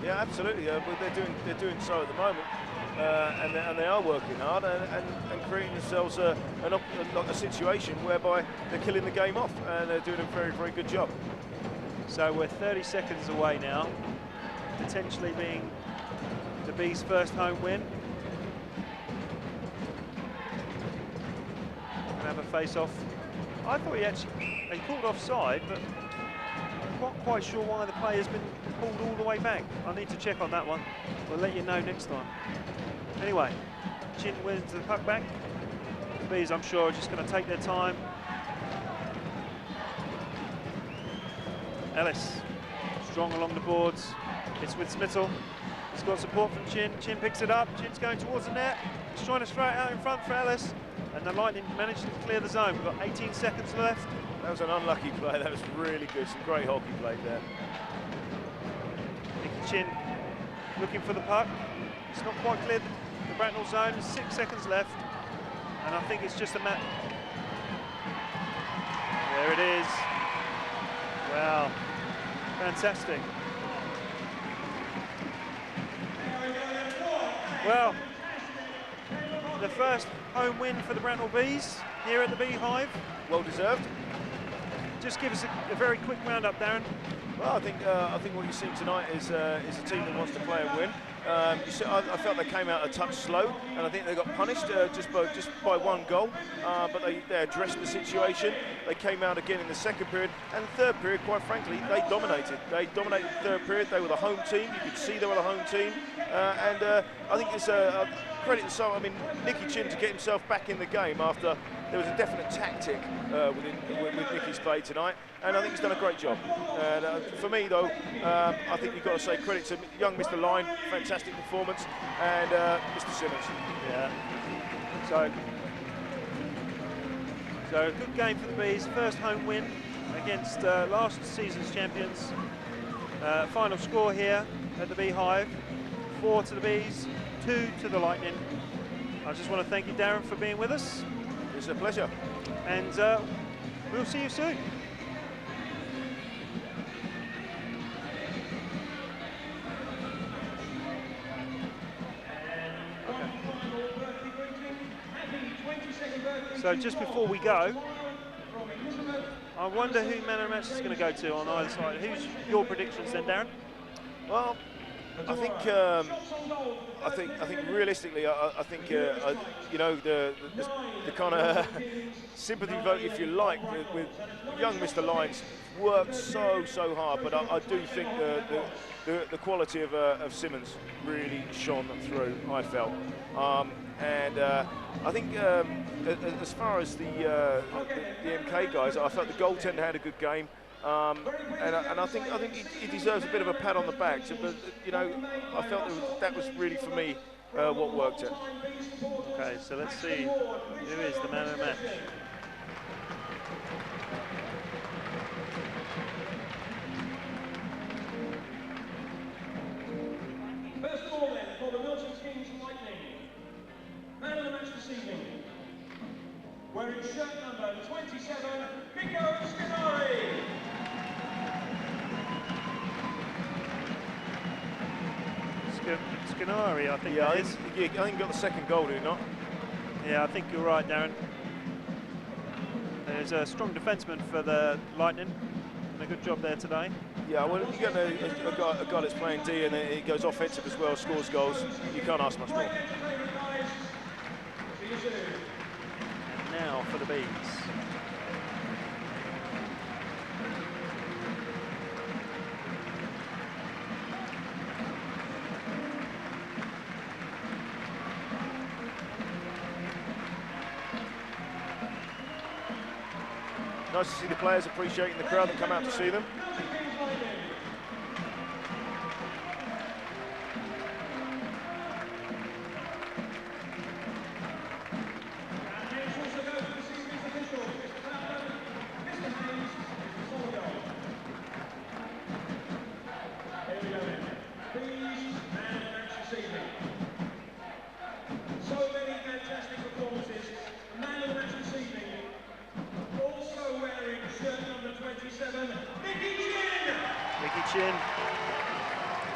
Yeah, absolutely. But they're doing so at the moment, and they are working hard and creating themselves a situation whereby they're killing the game off, and they're doing a very, very good job. So we're 30 seconds away now, potentially being the Bees' first home win. Have a face-off. I thought they called offside, but I'm not quite sure why the play has been pulled all the way back. I need to check on that one. We'll let you know next time. Anyway, Chin wins the puck back. The Bees, I'm sure, are just going to take their time. Ellis, strong along the boards. It's with Smittle. He's got support from Chin. Chin picks it up. Chin's going towards the net. He's trying to throw it out in front for Ellis. And the Lightning managed to clear the zone. We've got 18 seconds left. That was an unlucky play. That was really good. Some great hockey played there. Nicky Chin looking for the puck. It's not quite clear the Bracknell zone. 6 seconds left. And I think it's just a match. There it is. Wow. Fantastic. Well, the first home win for the Bracknell Bees here at the Beehive. Well deserved. Just give us a very quick roundup, Darren. Well, I think what you've seen tonight is a team that wants to play and win. I felt they came out a touch slow, and I think they got punished just by one goal. But they addressed the situation. They came out again in the second period, and the third period, quite frankly, they dominated. They dominated the third period. They were the home team. You could see they were the home team, and I think it's a credit to I mean, Nicky Chin to get himself back in the game after there was a definite tactic with Nicky's play tonight, and I think he's done a great job. And for me, though, I think you've got to say credit to young Mr. Line, fantastic performance, and Mr. Simmons. Yeah. So a good game for the Bees. First home win against last season's champions. Final score here at the Beehive: 4 to the Bees, 2 to the Lightning. I just want to thank you, Darren, for being with us. It's a pleasure. And we'll see you soon. So just before we go, I wonder who man of the match is going to go to on either side. Who's your predictions then, Darren? Well, I think realistically, I think you know, the kind of sympathy vote, if you like, with young Mr. Lyons worked so hard, but I do think the quality of Simmons really shone through, I felt. And I think as far as the MK guys, I felt the goaltender had a good game. And I think he deserves a bit of a pat on the back. But you know, I felt that was really for me what worked it. Okay, so let's see who is the man of the match. First of all, then, for the Milton Keynes Lightning, man of the match this evening, wearing shirt number 27, Mikko Skinari. Skinari, I think. Yeah, that I is. think he got the second goal, did he not? Yeah, I think you're right, Darren. There's a strong defenseman for the Lightning. Done a good job there today. Yeah, well, you get a guy that's playing D and he goes offensive as well, scores goals. You can't ask much more. And now for the Bees. Nice to see the players appreciating the crowd that come out to see them.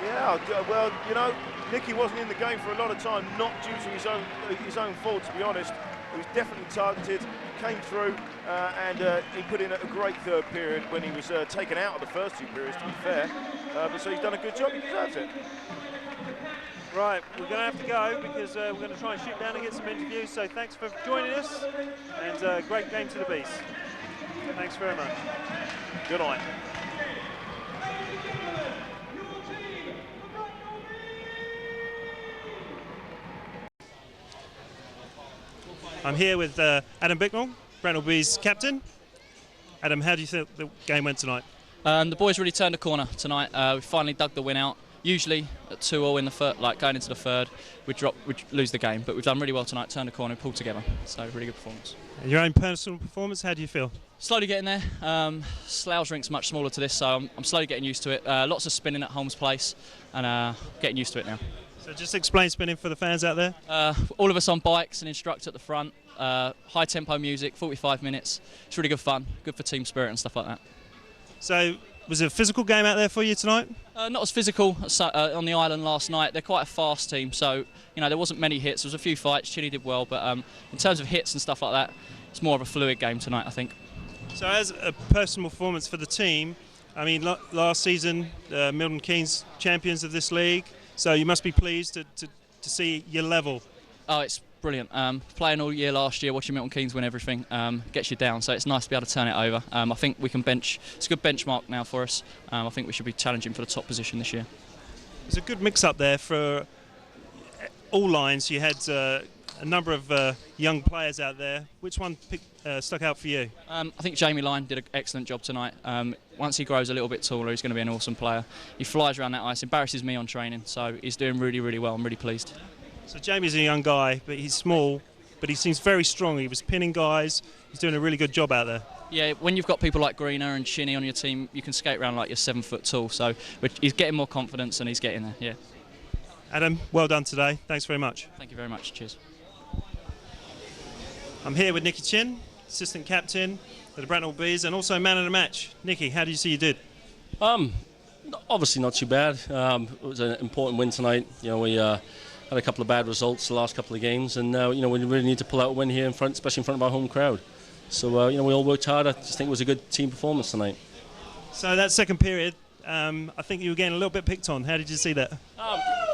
Yeah, well, you know, Nicky wasn't in the game for a lot of time, not due to his own fault, to be honest. He was definitely targeted, came through, and he put in a great third period when he was taken out of the first 2 periods, to be fair. But so he's done a good job, he deserves it. Right, we're going to have to go because we're going to try and shoot down and get some interviews. So thanks for joining us, and great game to the Bees. Thanks very much. Good night. I'm here with Adam Bicknell, Bracknell Bees captain. Adam, how do you think the game went tonight? The boys really turned a corner tonight. We finally dug the win out. Usually at 2-2 in the third, like going into the third, we'd lose the game. But we've done really well tonight, turned a corner, pulled together. So really good performance. Your own personal performance, how do you feel? Slowly getting there. Slough's rink's much smaller to this, so I'm slowly getting used to it. Lots of spinning at Holmes Place, and getting used to it now. So just explain spinning for the fans out there. All of us on bikes, an instructor at the front, high tempo music, 45 minutes. It's really good fun, good for team spirit and stuff like that. So was it a physical game out there for you tonight? Not as physical as, on the island last night. They're quite a fast team, so there wasn't many hits. There was a few fights. Chile did well, but in terms of hits and stuff like that, it's more of a fluid game tonight, I think. So as a personal performance for the team, I mean, last season, Milton Keynes champions of this league, so you must be pleased to see your level. Oh, it's brilliant. Playing all year last year, watching Milton Keynes win everything, gets you down, so it's nice to be able to turn it over. I think we can it's a good benchmark now for us. I think we should be challenging for the top position this year. There's a good mix-up there for all lines. You had a number of young players out there. Which one stuck out for you? I think Jamie Lyne did an excellent job tonight. Once he grows a little bit taller, he's going to be an awesome player. He flies around that ice, embarrasses me on training, so he's doing really, really well. I'm really pleased. So Jamie's a young guy, but he's small, but he seems very strong. He was pinning guys. He's doing a really good job out there. Yeah, when you've got people like Greener and Shinny on your team, you can skate around like you're 7 foot tall. So he's getting more confidence and he's getting there, yeah. Adam, well done today. Thanks very much. Thank you very much. Cheers. I'm here with Nicky Chin, assistant captain for the Bracknell Bees and also man of the match. Nicky, how do you see you did? Obviously not too bad. It was an important win tonight. We had a couple of bad results the last couple of games, and we really need to pull out a win here in front, especially in front of our home crowd. So we all worked hard. I just think it was a good team performance tonight. So that second period, I think you were getting a little bit picked on. How did you see that?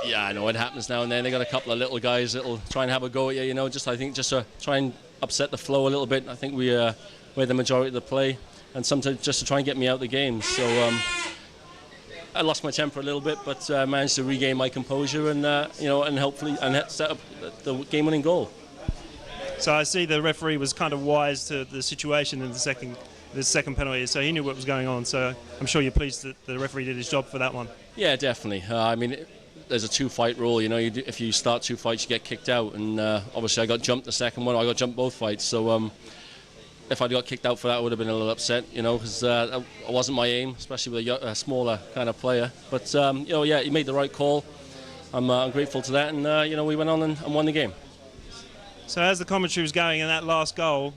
Yeah, I know it happens now and then. They got a couple of little guys that'll try and have a go at you. I think just to try and upset the flow a little bit. I think we had the majority of the play, and sometimes just to try and get me out of the game. So I lost my temper a little bit, but managed to regain my composure and and hopefully set up the game-winning goal. So I see the referee was kind of wise to the situation in the second penalty, so he knew what was going on. So I'm sure you're pleased that the referee did his job for that one. Yeah, definitely. There's a 2-fight rule. If you start 2 fights, you get kicked out, and obviously I got jumped the second one. I got jumped both fights. So if I'd got kicked out for that, I would have been a little upset, because it wasn't my aim, especially with a smaller kind of player. But yeah, he made the right call. I'm grateful to that, and we went on and won the game. So as the commentary was going in that last goal,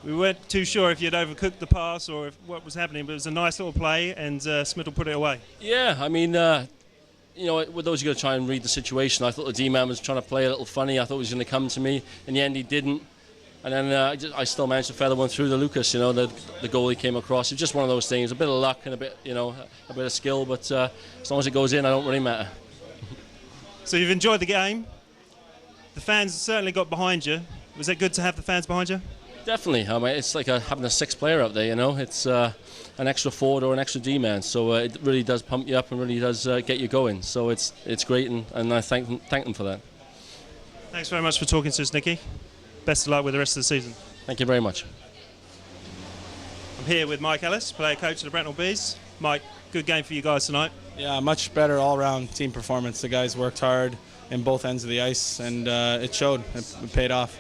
we weren't too sure if you'd overcooked the pass or if what was happening, but it was a nice little play, and Smith put it away. Yeah, with those, you got to try and read the situation. I thought the D-man was trying to play a little funny. I thought he was going to come to me. In the end, he didn't. And then I still managed to feather one through the Lucas. The goalie came across. It was just one of those things. A bit of luck and a bit of skill. But as long as it goes in, I don't really matter. So you've enjoyed the game. The fans certainly got behind you. Was it good to have the fans behind you? Definitely. It's like having a sixth player out there. It's an extra forward or an extra D-man. So it really does pump you up and really does get you going. So it's great, and I thank them for that. Thanks very much for talking to us, Nicky. Best of luck with the rest of the season. Thank you very much. I'm here with Mike Ellis, player coach of the Bracknell Bees. Mike, good game for you guys tonight. Yeah, much better all-round team performance. The guys worked hard in both ends of the ice, and it showed. It paid off.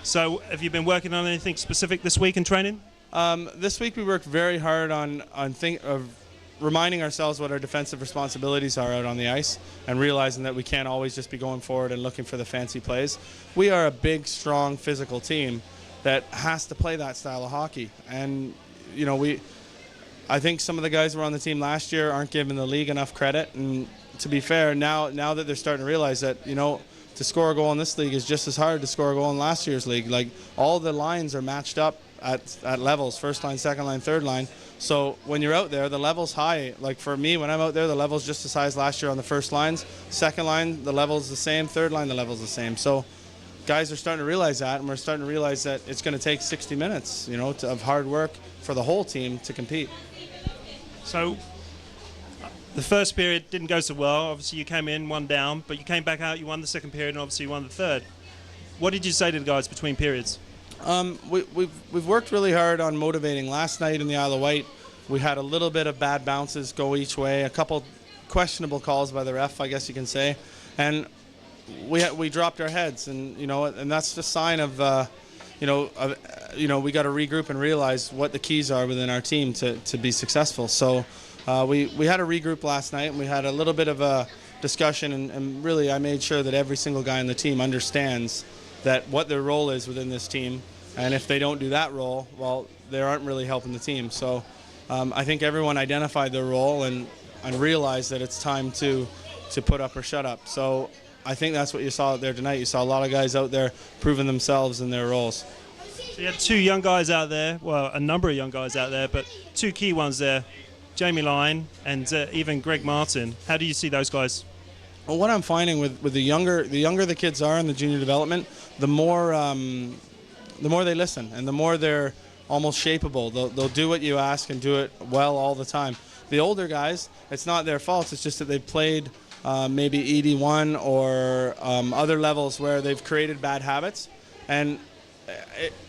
So have you been working on anything specific this week in training? This week we worked very hard on reminding ourselves what our defensive responsibilities are out on the ice and realizing that we can't always just be going forward and looking for the fancy plays. We are a big, strong, physical team that has to play that style of hockey. And, I think some of the guys who were on the team last year aren't giving the league enough credit. And to be fair, now that they're starting to realize that, to score a goal in this league is just as hard to score a goal in last year's league. Like, all the lines are matched up at levels, first line, second line, third line. So when you're out there, the level's high. Like for me, when I'm out there, the level's just as high as last year on the first lines. Second line, the level's the same. Third line, the level's the same. So guys are starting to realize that, and we're starting to realize that it's going to take 60 minutes, of hard work for the whole team to compete. So the first period didn't go so well. Obviously, you came in, one down, but you came back out, you won the second period, and obviously you won the third. What did you say to the guys between periods? We've worked really hard on motivating. Last night in the Isle of Wight, we had a little bit of bad bounces go each way, a couple questionable calls by the ref, I guess you can say, and we dropped our heads, and and that's the sign of we got to regroup and realize what the keys are within our team to be successful. So we had a regroup last night, and we had a little bit of a discussion, and really I made sure that every single guy on the team understands that what their role is within this team, and if they don't do that role, well, they aren't really helping the team. So I think everyone identified their role and realized that it's time to put up or shut up. So I think that's what you saw out there tonight. You saw a lot of guys out there proving themselves in their roles. So you had two young guys out there, well, a number of young guys out there, but two key ones there, Jamie Lyon and even Greg Martin. How do you see those guys? Well, what I'm finding with the younger the kids are in the junior development, the more they listen, and the more they're almost shapeable. They'll do what you ask and do it well all the time. The older guys, it's not their fault. It's just that they've played maybe ED1 or other levels where they've created bad habits, and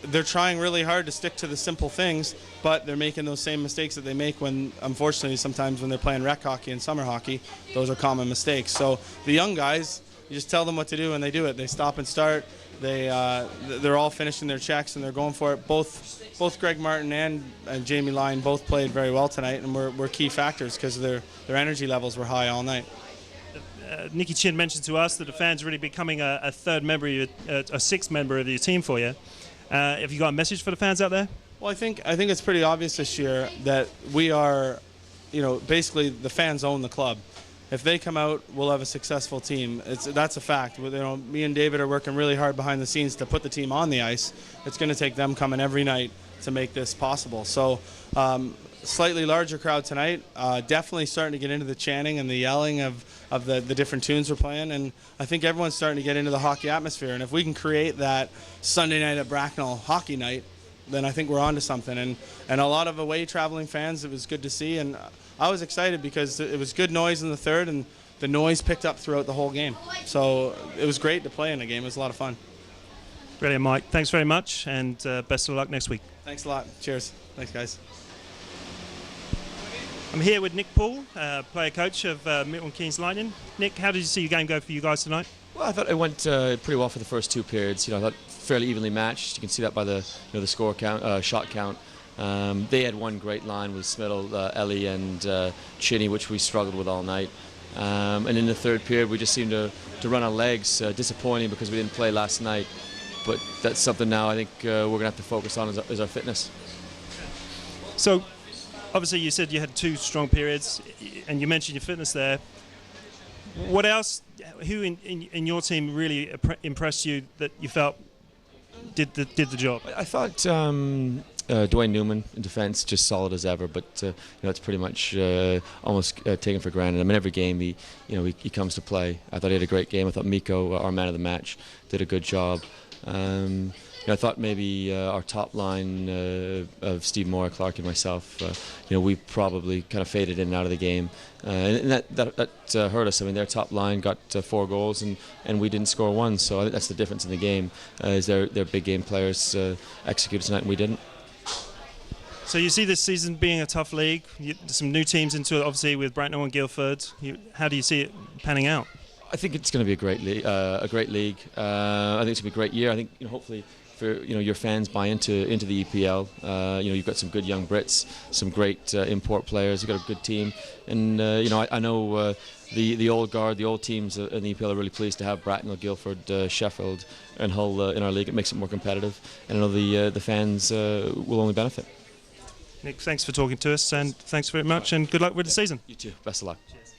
they're trying really hard to stick to the simple things, but they're making those same mistakes that they make when, unfortunately, sometimes when they're playing rec hockey and summer hockey. Those are common mistakes. So the young guys, you just tell them what to do and they do it. They stop and start. They're all finishing their checks and they're going for it. Both Greg Martin and Jamie Lyon both played very well tonight, and were key factors because their energy levels were high all night. Nicky Chin mentioned to us that the fans really becoming a third member, a sixth member of your team for you. Have you got a message for the fans out there? Well, I think it's pretty obvious this year that we are, basically the fans own the club. If they come out, we'll have a successful team. That's a fact. Me and David are working really hard behind the scenes to put the team on the ice. It's going to take them coming every night to make this possible. So slightly larger crowd tonight, definitely starting to get into the chanting and the yelling of the different tunes we're playing, and I think everyone's starting to get into the hockey atmosphere. And if we can create that Sunday night at Bracknell hockey night, then I think we're on to something. And a lot of away traveling fans, it was good to see, and I was excited because it was good noise in the third, and the noise picked up throughout the whole game. So it was great to play in the game. It was a lot of fun. Brilliant, Mike. Thanks very much, and best of luck next week. Thanks a lot. Cheers. Thanks, guys. I'm here with Nick Poole, player coach of Milton Keynes Lightning. Nick, how did you see your game go for you guys tonight? Well, I thought it went pretty well for the first two periods. I thought fairly evenly matched. You can see that by the the score count, shot count. They had one great line with Smittle, Ellie, and Chinny, which we struggled with all night. And in the third period, we just seemed to run our legs. Disappointing because we didn't play last night, but that's something now I think we're going to have to focus on is our fitness. So, obviously, you said you had two strong periods, and you mentioned your fitness there. What else? Who in your team really impressed you that you felt did the job? I thought Dwayne Newman in defense, just solid as ever, but it's pretty much almost taken for granted. I mean, every game he comes to play. I thought he had a great game. I thought Mikko, our man of the match, did a good job. I thought maybe our top line of Steve Moore, Clark, and myself, we probably kind of faded in and out of the game, and that hurt us. I mean, their top line got 4 goals, and we didn't score one. So I think that's the difference in the game. Is their big game players executed tonight, and we didn't. So you see this season being a tough league. Some new teams into it, obviously, with Bracknell and Guildford. How do you see it panning out? I think it's going to be a great league. I think it's going to be a great year. I think hopefully for your fans buy into the EPL. You've got some good young Brits, some great import players. You've got a good team, and I know the old guard, the old teams in the EPL are really pleased to have Bracknell, Guildford, Sheffield, and Hull in our league. It makes it more competitive, and I know the fans will only benefit. Nick, thanks for talking to us, and thanks very much, and good luck with the season. You too. Best of luck. Cheers.